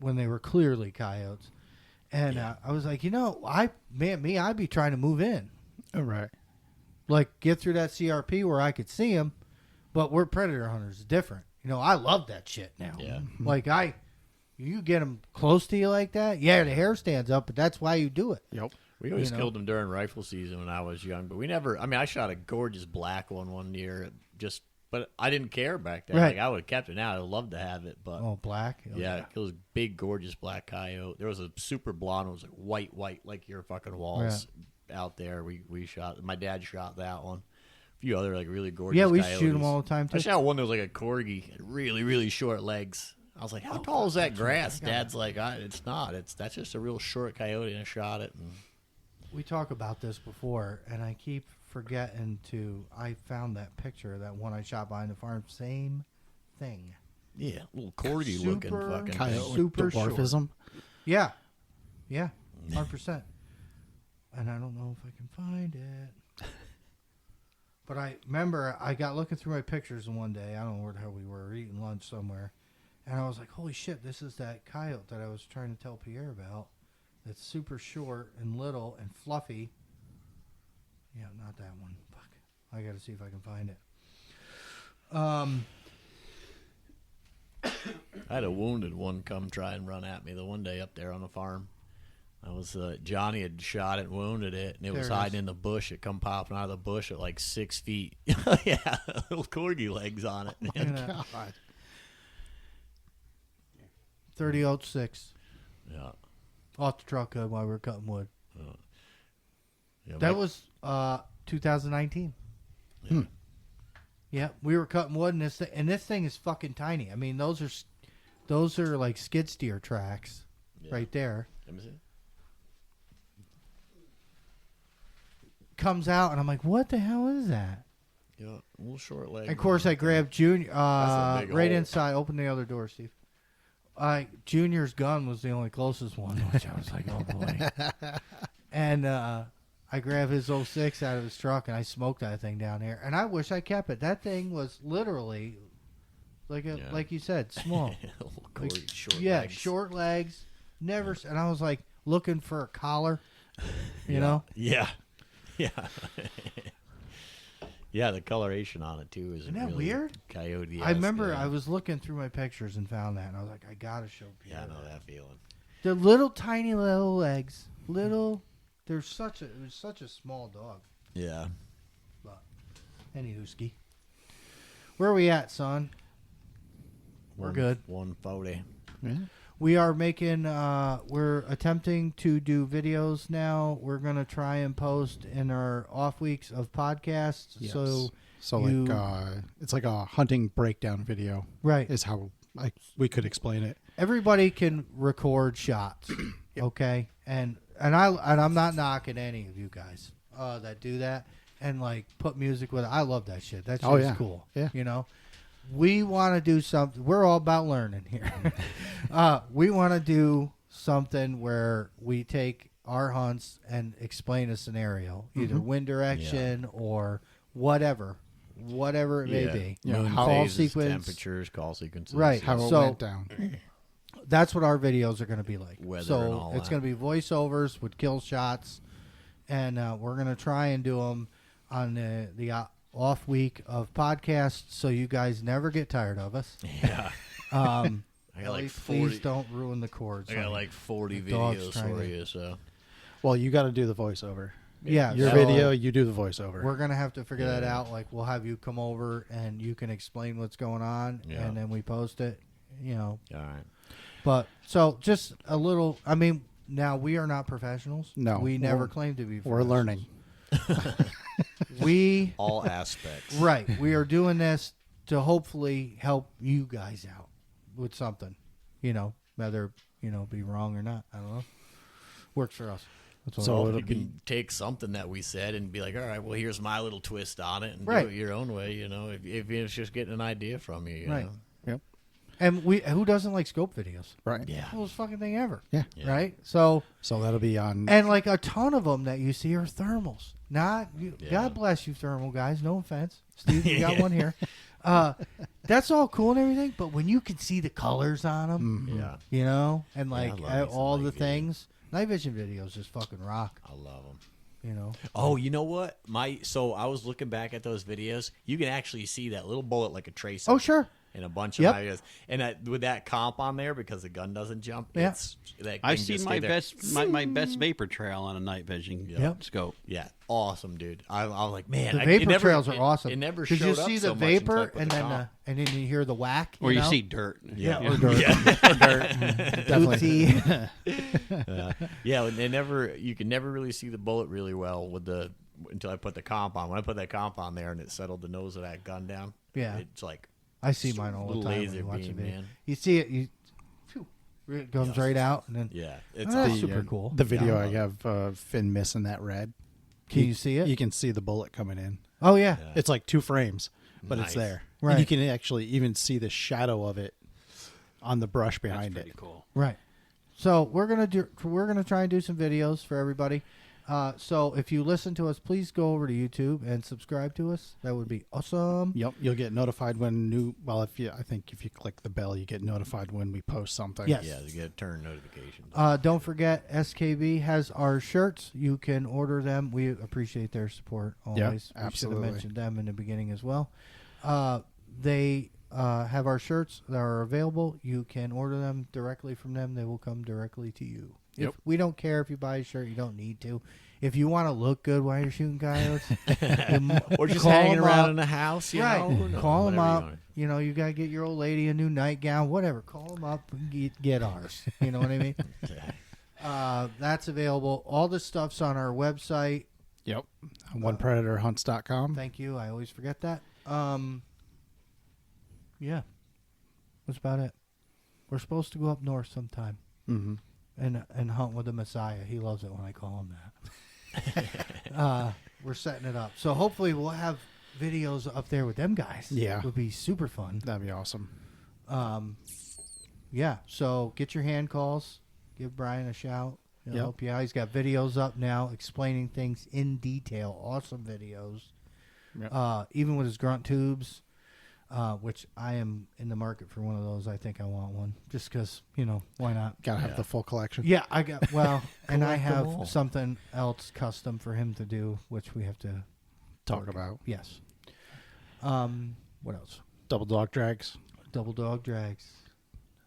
when they were clearly coyotes, and I was like, I'd be trying to move in, Oh, right. like get through that CRP where I could see them, but we're predator hunters, it's different. I love that shit now. Yeah. Like you get them close to you like that, yeah, the hair stands up, but that's why you do it. Yep. We always killed them during rifle season when I was young, but we never. I mean, I shot a gorgeous black one year, but I didn't care back then. Right. Like I would have kept it now. I'd love to have it, but Oh, black. Oh, yeah, it was a big, gorgeous black coyote. There was a super blonde. It was like white, like your fucking walls out there. We shot. My dad shot that one. A few other like really gorgeous. Yeah, we coyotes. shoot them all the time too. I shot one that was like a corgi, had really, really short legs. I was like, "How tall is that grass?" Dad's like, "It's not. That's just a real short coyote." And I shot it. And We talk about this before, and I keep forgetting I found that picture of that one I shot behind the farm. Same thing. yeah, little corgi looking Super fucking Coyote thing. Super dwarfism. Yeah. 100%. And I don't know if I can find it. But I remember I got looking through my pictures one day. I don't know where the hell we were, eating lunch somewhere. And I was like, holy shit, this is that coyote that I was trying to tell Pierre about. That's super short and little and fluffy. Yeah, not that one. Fuck. I got to see if I can find it. I had a wounded one come try and run at me the one day up there on the farm. I was Johnny had shot it and wounded it, and it was There it hiding is. in the bush. It come popping out of the bush at like 6 feet. Yeah, little corgi legs on it. Look Man. at that. God. 3006. Yeah, Off the truck while we were cutting wood. yeah. That was 2019. Hmm. Yeah, we were cutting wood, and this thing is fucking tiny. I mean, those are like skid steer tracks right there. Let me see. Comes out, and I'm like, what the hell is that? Yeah, a little short leg. And of course, I grabbed Junior That's a big right hole. inside. Open the other door, Steve. Junior's gun was the only closest one, which I was like, oh boy. And I grabbed his 06 out of his truck, and I smoked that thing down there. And I wish I kept it. That thing was literally like you said, small. Like, short yeah, legs. short legs. Never. And I was like looking for a collar. You know. Yeah. Yeah. Yeah, the coloration on it too is Isn't that really weird? Coyote. I remember I was looking through my pictures and found that, and I was like, I gotta show Pierre. Yeah, I know that feeling. The little tiny little legs, little. It was such a small dog. Yeah. But anywho, where are we at, son? We're good. 140. Yeah. We are making. We're attempting to do videos now. We're gonna try and post in our off weeks of podcasts. Yes. So like it's like a hunting breakdown video. right, Is how we could explain it. everybody can record shots. Okay, and I'm not knocking any of you guys that do that and like put music with it. I love that shit. That shit's cool. Yeah. You know, we want to do something. We're all about learning here. We want to do something where we take our hunts and explain a scenario, either wind direction or whatever it may be. Yeah, Moon how- Call phases, sequence. temperatures, call sequences. Right. How it So- went down. That's what our videos are going to be like. Weather so and all it's that. going to be voiceovers with kill shots, and we're going to try and do them on the off week of podcasts, so you guys never get tired of us. Yeah. I I got like please 40. don't ruin the cords. I got like 40 The dog's videos trying for to- you, so. Well, you got to do the voiceover. Yeah, Your so video, you do the voiceover. We're gonna have to figure that Yeah. out. Like, we'll have you come over and you can explain what's going on, Yeah. and then we post it. You know, All right. but so just a little. I mean, now we are not professionals. No, we never we're- claimed to be. We're learning. We All aspects. right. We are doing this to hopefully help you guys out with something. You know, whether be wrong or not. I don't know. Works for us. That's what So I- Well, it'll you be can take something that we said and be like, all right, well, here's my little twist on it and Right. do it your own way, if it's just getting an idea from you, Right. know? Yep. and who doesn't like scope videos? Right. Yeah. Coolest fucking thing ever. Yeah. Yeah. Right. So So that'll be on. and like a ton of them that you see are thermals. Not you, Yeah. God bless you, thermal guys. No offense, Steve. We got Yeah. one here. That's all cool and everything, but when you can see the colors on them, Yeah. and like I love me some all night the vision. things, night vision videos just fucking rock. I love them. Oh, You know what? So I was looking back at those videos. You can actually see that little bullet like a tracer. oh sure. In a bunch of Yep. ideas. And with that comp on there, because the gun doesn't jump, Yeah. that I thing see just my stay there. best vapor trail on a night vision Yep. scope. Yeah, awesome, dude. I was like, man, The it vapor never- trails are awesome. It never because showed you up see so the much until I vapor put and the then comp. and then you hear the whack. Or you know? see dirt. yeah, Yeah. or dirt. Definitely. Yeah, and they never. You can never really see the bullet really well until I put the comp on. When I put that comp on there and it settled the nose of that gun down, Yeah. it's like I see mine all the little time when laser you watch a beam, video. man. You see it, it comes right out, and then yeah, Oh, it's that's awesome. super cool. The video Yeah. I have Finn missing that red. Can you see it? You can see the bullet coming in. Oh yeah, Yeah. It's like 2 frames, but Nice. it's there. Right. And you can actually even see the shadow of it on the brush That's behind pretty it. cool. right. So we're gonna try and do some videos for everybody. So if you listen to us, please go over to YouTube and subscribe to us. That would be awesome. Yep, you'll get notified when I think if you click the bell, you get notified when we post something. Yes. Yeah, you get turn notifications. Don't forget, SKB has our shirts. You can order them. We appreciate their support always. We should have absolutely. mentioned them in the beginning as well. They have our shirts that are available. You can order them directly from them. They will come directly to you. Yep. We don't care if you buy a shirt. You don't need to. If you want to look good while you're shooting coyotes, Or just call hanging them around up. in the house, you right? know? Call them whatever you up. want. You got to get your old lady a new nightgown, whatever. Call them up and get ours. You know what I mean? That's available. All the stuff's on our website. Yep. onepredatorhunts.com. Thank you. I always forget that. Yeah. That's about it. We're supposed to go up north sometime Mm-hmm. and hunt with the Messiah. He loves it when I call him that. We're setting it up. So hopefully we'll have videos up there with them guys. Yeah. It would be super fun. That'd be awesome. Yeah. So get your hand calls. Give Brian a shout. He'll Yep. help you out. He's got videos up now explaining things in detail. Awesome videos. Yep. Even with his grunt tubes, which I am in the market for one of those. I think I want one just because, why not? Gotta have the full collection. Yeah, I got, and I Collect them have all. something else custom for him to do, which we have to Talk about Yes. What else? double dog drags Double dog drags.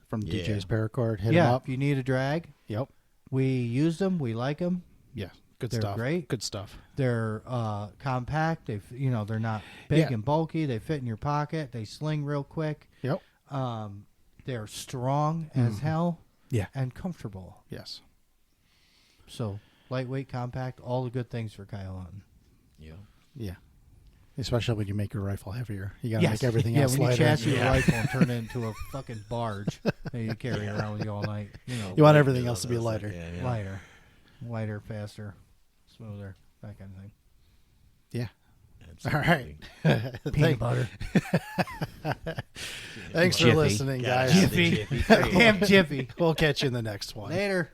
from Yeah. DJ's Paracord. Hit yeah, him up. if you need a drag, Yep. we use them. We like them. Yeah. Good They're stuff. great. Good stuff. They're compact. They're not big Yeah. and bulky. They fit in your pocket. They sling real quick. Yep. They're strong as hell. Yeah. And comfortable. Yes. So lightweight, compact, all the good things for coyote hunting. Yeah. Yeah. Especially when you make your rifle heavier. You gotta Yes. make everything yeah, else when you lighter. chassis a rifle and turn it into a fucking barge that you carry around with you all night. You want everything else to be lighter. Yeah. Lighter, faster, smoother, that kind of thing. Yeah. Absolutely. All right. Peanut butter. Thanks for Jiffy. listening, Gotta guys. have the Jiffy. Jiffy. Damn Jiffy. We'll catch you in the next one. Later.